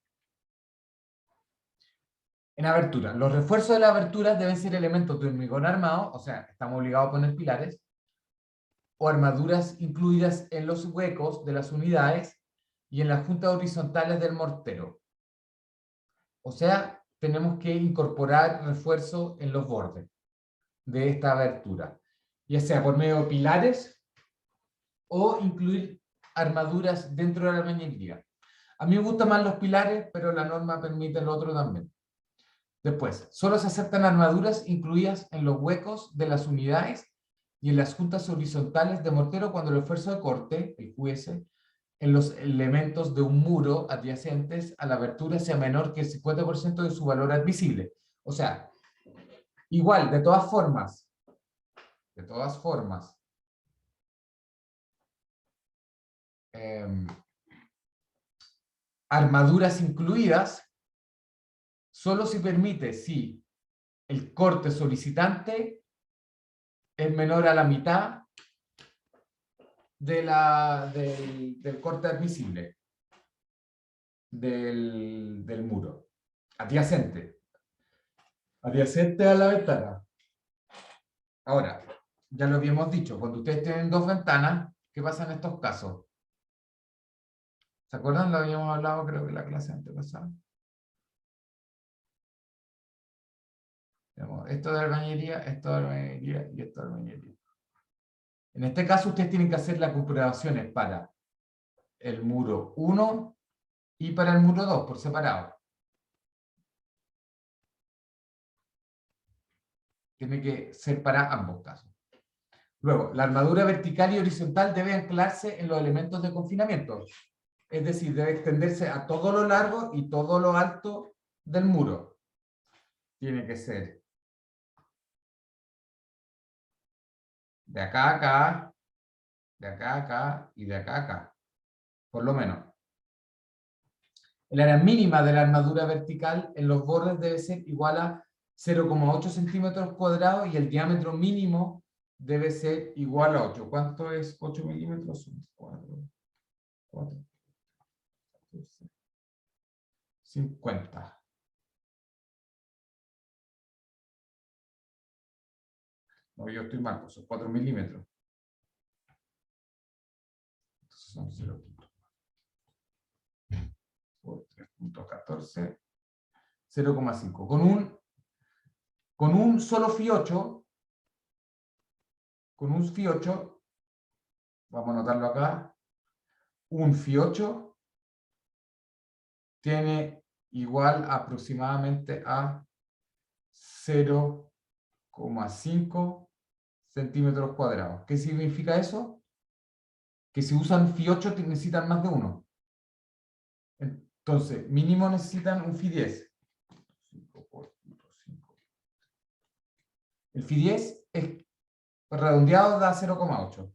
Speaker 1: En abertura, los refuerzos de las aberturas deben ser elementos de hormigón armado, o sea, estamos obligados a poner pilares, o armaduras incluidas en los huecos de las unidades y en las juntas horizontales del mortero. O sea, tenemos que incorporar refuerzo en los bordes de esta abertura, ya sea por medio de pilares o incluir armaduras dentro de la albañilería. A mí me gustan más los pilares, pero la norma permite lo otro también. Después, solo se aceptan armaduras incluidas en los huecos de las unidades y en las juntas horizontales de mortero cuando el esfuerzo de corte, el QS, en los elementos de un muro adyacentes a la abertura sea menor que el 50% de su valor admisible. O sea, igual, de todas formas, armaduras incluidas solo se permite si el corte solicitante es menor a la mitad del corte admisible. del muro. Adyacente. Adyacente a la ventana. Ahora, ya lo habíamos dicho, cuando ustedes tienen dos ventanas, ¿qué pasa en estos casos? ¿Se acuerdan? Lo habíamos hablado, creo que en la clase antepasada. Digamos, esto de albañilería, esto de albañilería y esto de albañilería. En este caso, ustedes tienen que hacer las comprobaciones para el muro 1 y para el muro 2 por separado. Tiene que ser para ambos casos. Luego, la armadura vertical y horizontal debe anclarse en los elementos de confinamiento. Es decir, debe extenderse a todo lo largo y todo lo alto del muro. Tiene que ser de acá a acá, de acá a acá y de acá a acá. Por lo menos. El área mínima de la armadura vertical en los bordes debe ser igual a 0,8 centímetros cuadrados y el diámetro mínimo debe ser igual a 8. ¿Cuánto es 8 milímetros? 4, 50. No, yo estoy mal, pues son 4 milímetros. Entonces son 0. Por 3.14, 0,5. Con un solo fiocho, vamos a anotarlo acá, un fiocho tiene igual aproximadamente a 0,5 centímetros cuadrados. ¿Qué significa eso? Que si usan fiocho necesitan más de uno. Entonces, mínimo necesitan un Fi10. 5 por 5. El Fi10 es redondeado, da 0,8.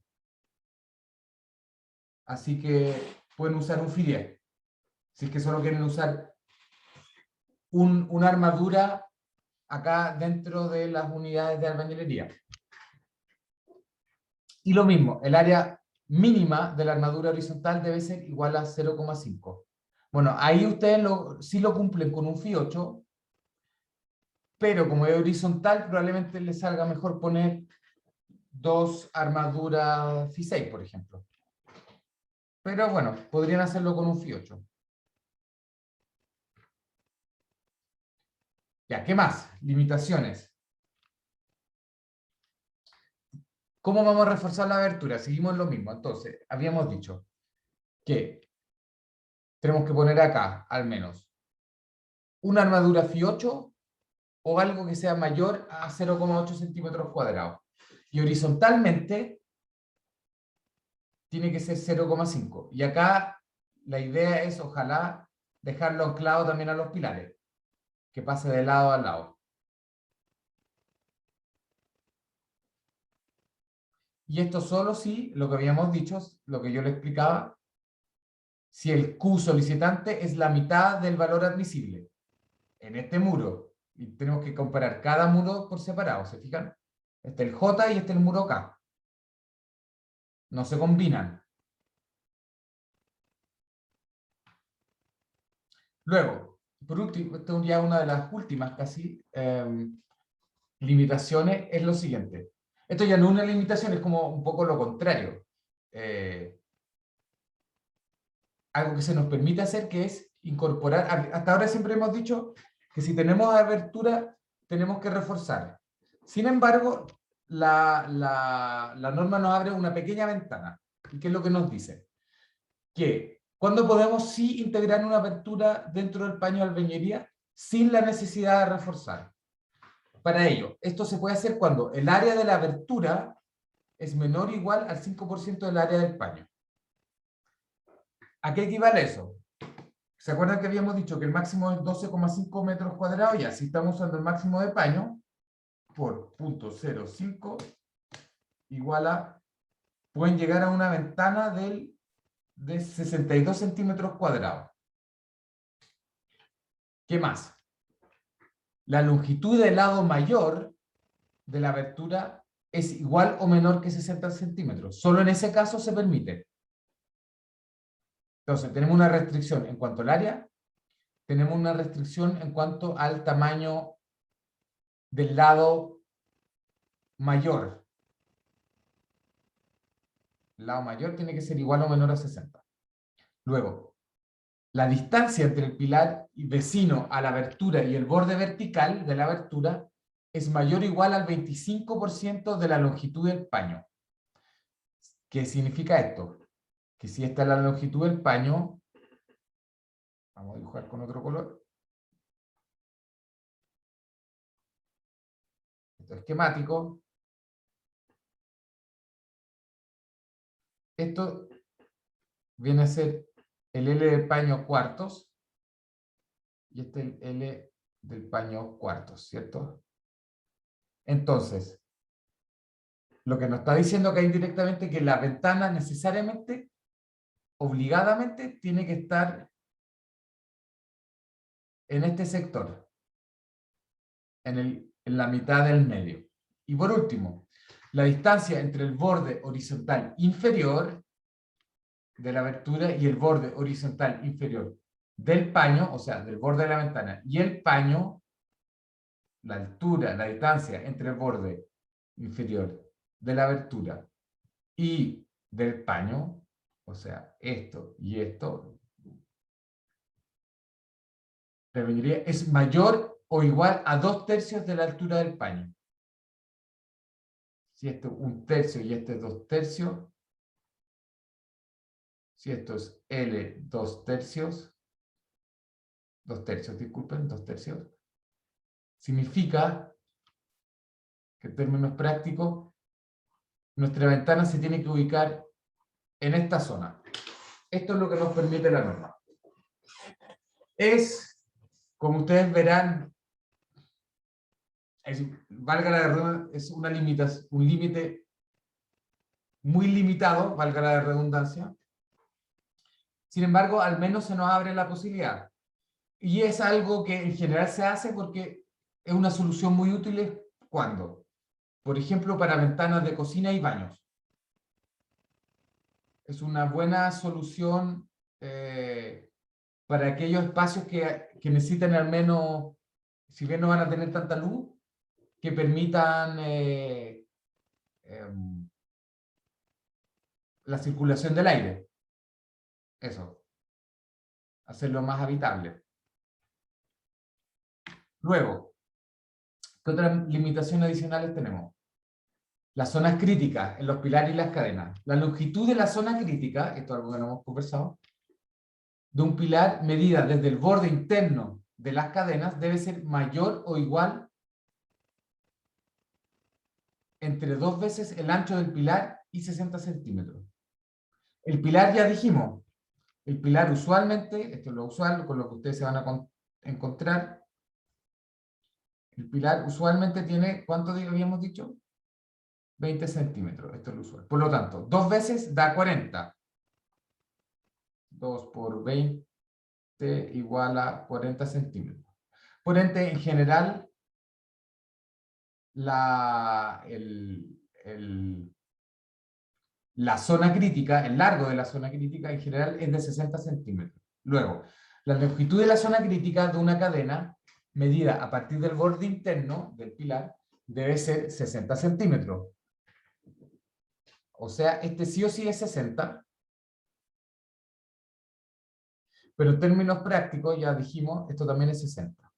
Speaker 1: Así que pueden usar un Fi10. Si es que solo quieren usar una armadura acá dentro de las unidades de albañilería. Y lo mismo, el área mínima de la armadura horizontal debe ser igual a 0,5. Bueno, ahí ustedes sí lo cumplen con un Fi8, pero como es horizontal, probablemente les salga mejor poner dos armaduras Fi6, por ejemplo. Pero bueno, podrían hacerlo con un Fi8. Ya, ¿qué más? Limitaciones. ¿Cómo vamos a reforzar la abertura? Seguimos lo mismo. Entonces, habíamos dicho que tenemos que poner acá, al menos, una armadura Fi8 o algo que sea mayor a 0,8 centímetros cuadrados. Y horizontalmente tiene que ser 0,5. Y acá la idea es, ojalá, dejarlo anclado también a los pilares, que pase de lado a lado. Y esto solo si, lo que habíamos dicho, lo que yo le explicaba, si el Q solicitante es la mitad del valor admisible en este muro. Y tenemos que comparar cada muro por separado, ¿se fijan? Este es el J y este es el muro K. No se combinan. Luego, por último, esto ya una de las últimas casi limitaciones es lo siguiente. Esto ya no es una limitación, es como un poco lo contrario. Algo que se nos permite hacer, que es incorporar, hasta ahora siempre hemos dicho que si tenemos abertura tenemos que reforzar. Sin embargo, la norma nos abre una pequeña ventana. ¿Y qué es lo que nos dice? Que cuando podemos sí integrar una abertura dentro del paño de albañilería sin la necesidad de reforzar. Para ello, esto se puede hacer cuando el área de la abertura es menor o igual al 5% del área del paño. ¿A qué equivale eso? ¿Se acuerdan que habíamos dicho que el máximo es 12,5 metros cuadrados? Ya, si estamos usando el máximo de paño, por 0,05 igual a, pueden llegar a una ventana de 62 centímetros cuadrados. ¿Qué más? La longitud del lado mayor de la abertura es igual o menor que 60 centímetros. Solo en ese caso se permite. Entonces, tenemos una restricción en cuanto al área, tenemos una restricción en cuanto al tamaño del lado mayor. El lado mayor tiene que ser igual o menor a 60. Luego, la distancia entre el pilar vecino a la abertura y el borde vertical de la abertura es mayor o igual al 25% de la longitud del paño. ¿Qué significa esto? Que si esta es la longitud del paño, vamos a dibujar con otro color. Esto es esquemático. Esto viene a ser el L del paño cuartos y este es el L del paño cuartos, ¿cierto? Entonces, lo que nos está diciendo acá indirectamente es que la ventana necesariamente, obligadamente, tiene que estar en este sector, en la mitad del medio. Y por último, la distancia entre el borde horizontal inferior de la abertura y el borde horizontal inferior del paño, o sea, del borde de la ventana y el paño, la altura, la distancia entre el borde inferior de la abertura y del paño, o sea, esto y esto, es mayor o igual a 2/3 de la altura del paño. Si esto es 1/3 y este es 2/3, si esto es L 2/3, 2/3, disculpen, 2/3, significa que en términos prácticos, nuestra ventana se tiene que ubicar en esta zona. Esto es lo que nos permite la norma. Es, como ustedes verán, valga la redundancia, es una limitación, un límite muy limitado, valga la redundancia. Sin embargo, al menos se nos abre la posibilidad. Y es algo que en general se hace porque es una solución muy útil cuando, por ejemplo, para ventanas de cocina y baños. Es una buena solución para aquellos espacios que necesitan al menos, si bien no van a tener tanta luz, que permitan la circulación del aire. Eso, hacerlo más habitable. Luego, ¿qué otras limitaciones adicionales tenemos? Las zonas críticas en los pilares y las cadenas. La longitud de la zona crítica, esto es algo que no hemos conversado, de un pilar medida desde el borde interno de las cadenas debe ser mayor o igual entre 2 veces el ancho del pilar y 60 centímetros. El pilar ya dijimos, el pilar usualmente, esto es lo usual, con lo que ustedes se van a encontrar, el pilar usualmente tiene, ¿cuánto habíamos dicho? 20 centímetros, esto es lo usual. Por lo tanto, 2 veces da 40. 2 por 20 igual a 40 centímetros. Por ende, en general, la zona crítica, el largo de la zona crítica en general es de 60 centímetros. Luego, la longitud de la zona crítica de una cadena, medida a partir del borde interno del pilar, debe ser 60 centímetros. O sea, este sí o sí es 60. Pero en términos prácticos, ya dijimos, esto también es 60.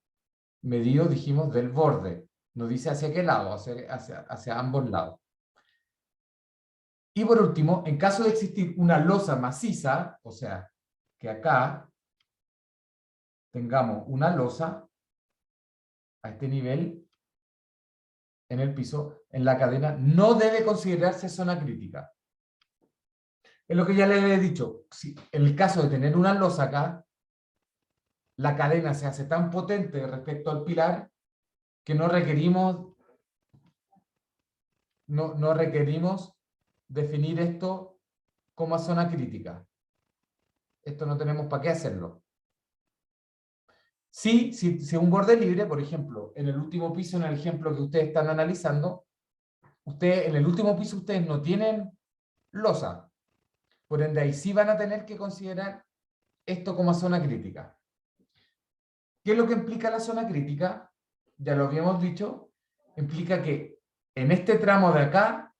Speaker 1: Medido, dijimos, del borde. Nos dice hacia qué lado, hacia ambos lados. Y por último, en caso de existir una losa maciza, o sea, que acá tengamos una losa a este nivel en el piso, en la cadena, no debe considerarse zona crítica. Es lo que ya les he dicho. Si, en el caso de tener una losa acá, la cadena se hace tan potente respecto al pilar que no requerimos definir esto como zona crítica. Esto no tenemos para qué hacerlo. Sí, si un borde libre, por ejemplo, en el último piso, en el ejemplo que ustedes están analizando, en el último piso ustedes no tienen losa. Por ende, ahí sí van a tener que considerar esto como zona crítica. ¿Qué es lo que implica la zona crítica? Ya lo habíamos dicho, implica que en este tramo de acá,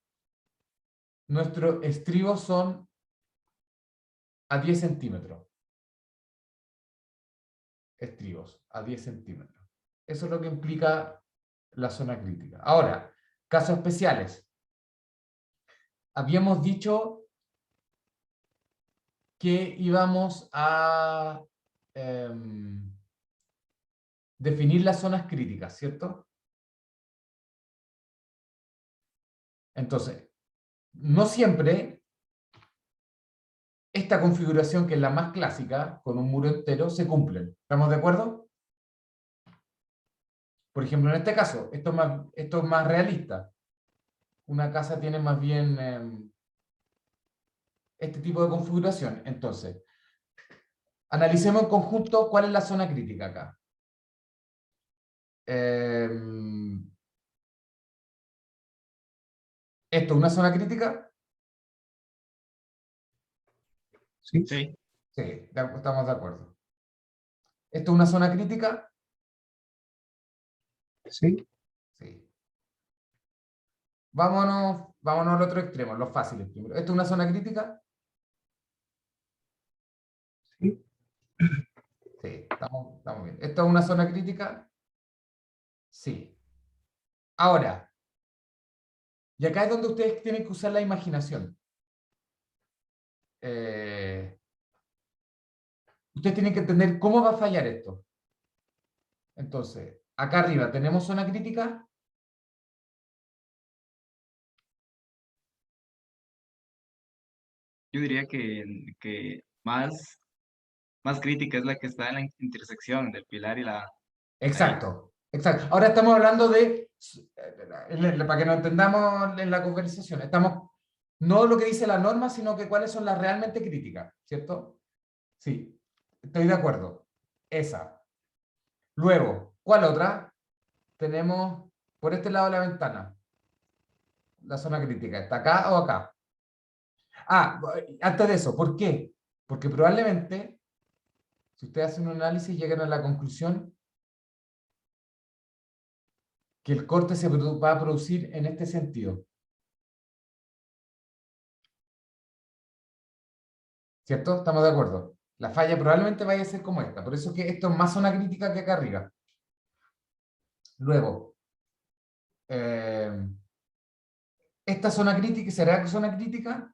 Speaker 1: nuestros estribos son a 10 centímetros. Estribos, a 10 centímetros. Eso es lo que implica la zona crítica. Ahora, casos especiales. Habíamos dicho que íbamos a definir las zonas críticas, ¿cierto? Entonces, no siempre esta configuración, que es la más clásica, con un muro entero, se cumple. ¿Estamos de acuerdo? Por ejemplo, en este caso, esto es más realista. Una casa tiene más bien este tipo de configuración. Entonces, analicemos en conjunto cuál es la zona crítica acá. ¿Esto es una zona crítica?
Speaker 3: Sí,
Speaker 2: Sí,
Speaker 1: Sí, estamos de acuerdo. ¿Esto es una zona crítica?
Speaker 3: sí,
Speaker 1: Sí. Vámonos al otro extremo, los fáciles primero. ¿Esto es una zona crítica?
Speaker 3: sí,
Speaker 1: Sí, estamos bien. ¿Esto es una zona crítica? Sí. Ahora, y acá es donde ustedes tienen que usar la imaginación. Ustedes tienen que entender cómo va a fallar esto. Entonces, acá arriba tenemos zona crítica.
Speaker 2: yo diría que más crítica es la que está en la intersección del pilar y la... Ahí.
Speaker 1: Exacto, exacto. Ahora estamos hablando de, para que nos entendamos en la conversación, estamos, no lo que dice la norma, sino que cuáles son las realmente críticas, ¿cierto? Sí, estoy de acuerdo. Esa. Luego, ¿cuál otra? Tenemos por este lado de la ventana, la zona crítica. ¿Está acá o acá? Ah, antes de eso, ¿por qué? Porque probablemente, si ustedes hacen un análisis, llegan a la conclusión que el corte se va a producir en este sentido. ¿Cierto? ¿Estamos de acuerdo? La falla probablemente vaya a ser como esta. Por eso es que esto es más zona crítica que acá arriba. Luego, esta zona crítica, ¿será zona crítica?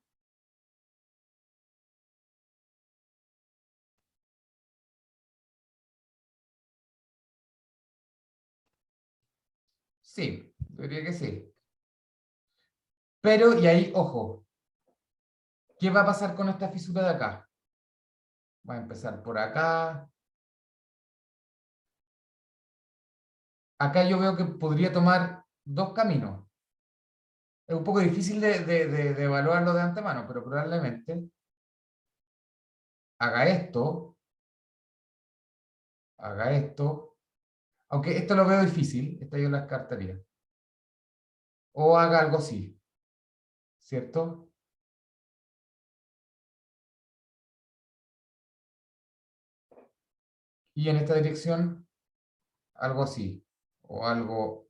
Speaker 1: Sí, yo diría que sí. Pero, y ahí, ojo, ¿qué va a pasar con esta fisura de acá? Va a empezar por acá. Acá yo veo que podría tomar dos caminos. Es un poco difícil de evaluarlo de antemano, pero probablemente haga esto, haga esto, aunque esto lo veo difícil, esta yo la descartaría. O haga algo así, ¿cierto? Y en esta dirección, algo así, o algo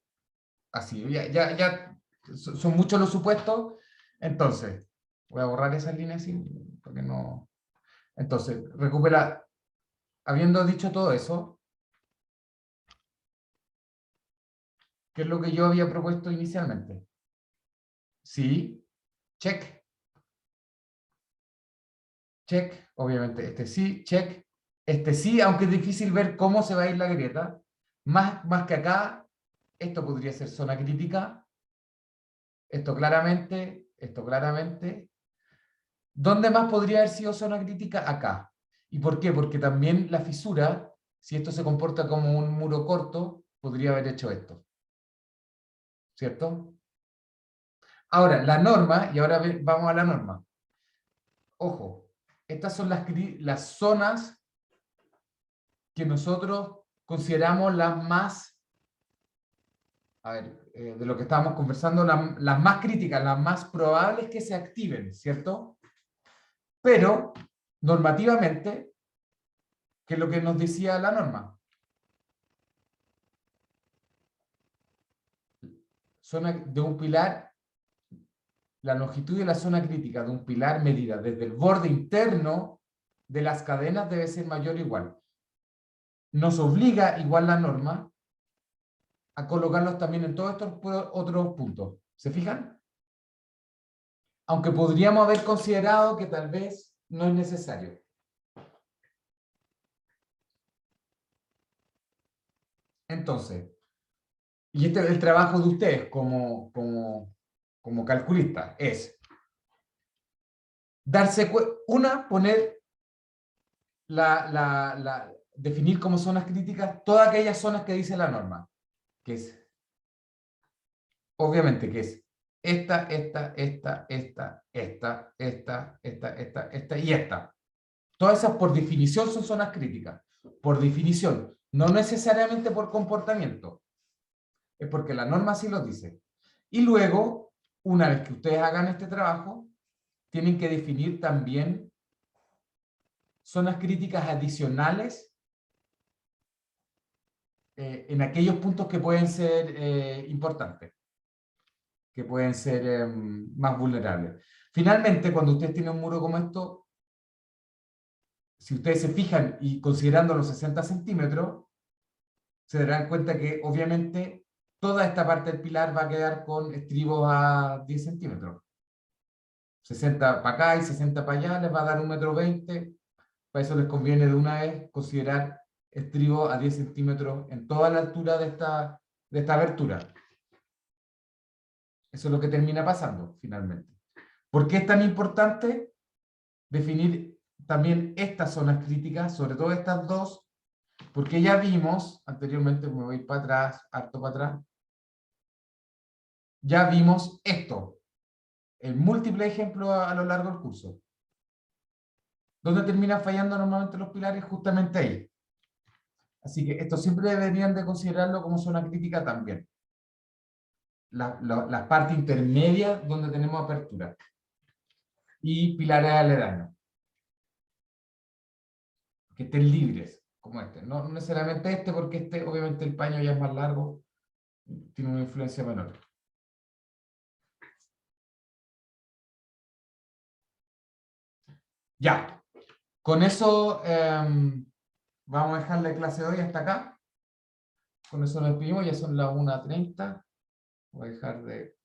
Speaker 1: así. Ya son muchos los supuestos, entonces, voy a borrar esas líneas así, porque no... Entonces, recupera, habiendo dicho todo eso, ¿qué es lo que yo había propuesto inicialmente? Sí, check, check, obviamente este sí, check, este sí, aunque es difícil ver cómo se va a ir la grieta, más que acá, esto podría ser zona crítica, esto claramente, esto claramente. ¿Dónde más podría haber sido zona crítica? Acá. ¿Y por qué? Porque también la fisura, si esto se comporta como un muro corto, podría haber hecho esto. ¿Cierto? Ahora, la norma, y ahora vamos a la norma. Ojo, estas son las zonas que nosotros consideramos las más, a ver, de lo que estábamos conversando, las más críticas, las más probables que se activen, ¿cierto? Pero, normativamente, que es lo que nos decía la norma. Zona de un pilar, la longitud de la zona crítica de un pilar medida desde el borde interno de las cadenas debe ser mayor o igual. Nos obliga, igual la norma, a colocarlos también en todos estos otros puntos. ¿Se fijan? Aunque podríamos haber considerado que tal vez no es necesario. Entonces, y este es el trabajo de ustedes como calculistas, es darse poner definir como zonas críticas todas aquellas zonas que dice la norma, que es, obviamente, que es esta y esta. Todas esas por definición son zonas críticas. Por definición, no necesariamente por comportamiento. Es porque la norma así lo dice. Y luego, una vez que ustedes hagan este trabajo, tienen que definir también zonas críticas adicionales en aquellos puntos que pueden ser importantes, que pueden ser más vulnerables. Finalmente, cuando ustedes tienen un muro como esto, si ustedes se fijan y considerando los 60 centímetros, se darán cuenta que obviamente toda esta parte del pilar va a quedar con estribos a 10 centímetros. 60 para acá y 60 para allá, les va a dar 1,20 m. Para eso les conviene de una vez considerar estribos a 10 centímetros en toda la altura de esta abertura. Eso es lo que termina pasando, finalmente. ¿Por qué es tan importante definir también estas zonas críticas, sobre todo estas dos? Porque ya vimos, anteriormente, me voy para atrás, harto para atrás, ya vimos esto, en múltiples ejemplos a lo largo del curso. ¿Dónde terminan fallando normalmente los pilares? Justamente ahí. Así que esto siempre deberían de considerarlo como zona crítica también. Las partes intermedias donde tenemos apertura. Y pilares aledaños. Que estén libres, como este. No necesariamente este, porque este, obviamente el paño ya es más largo, tiene una influencia menor. Ya. Con eso vamos a dejar la clase de hoy hasta acá. Con eso nos despedimos, ya son las 1:30. Voy a dejar de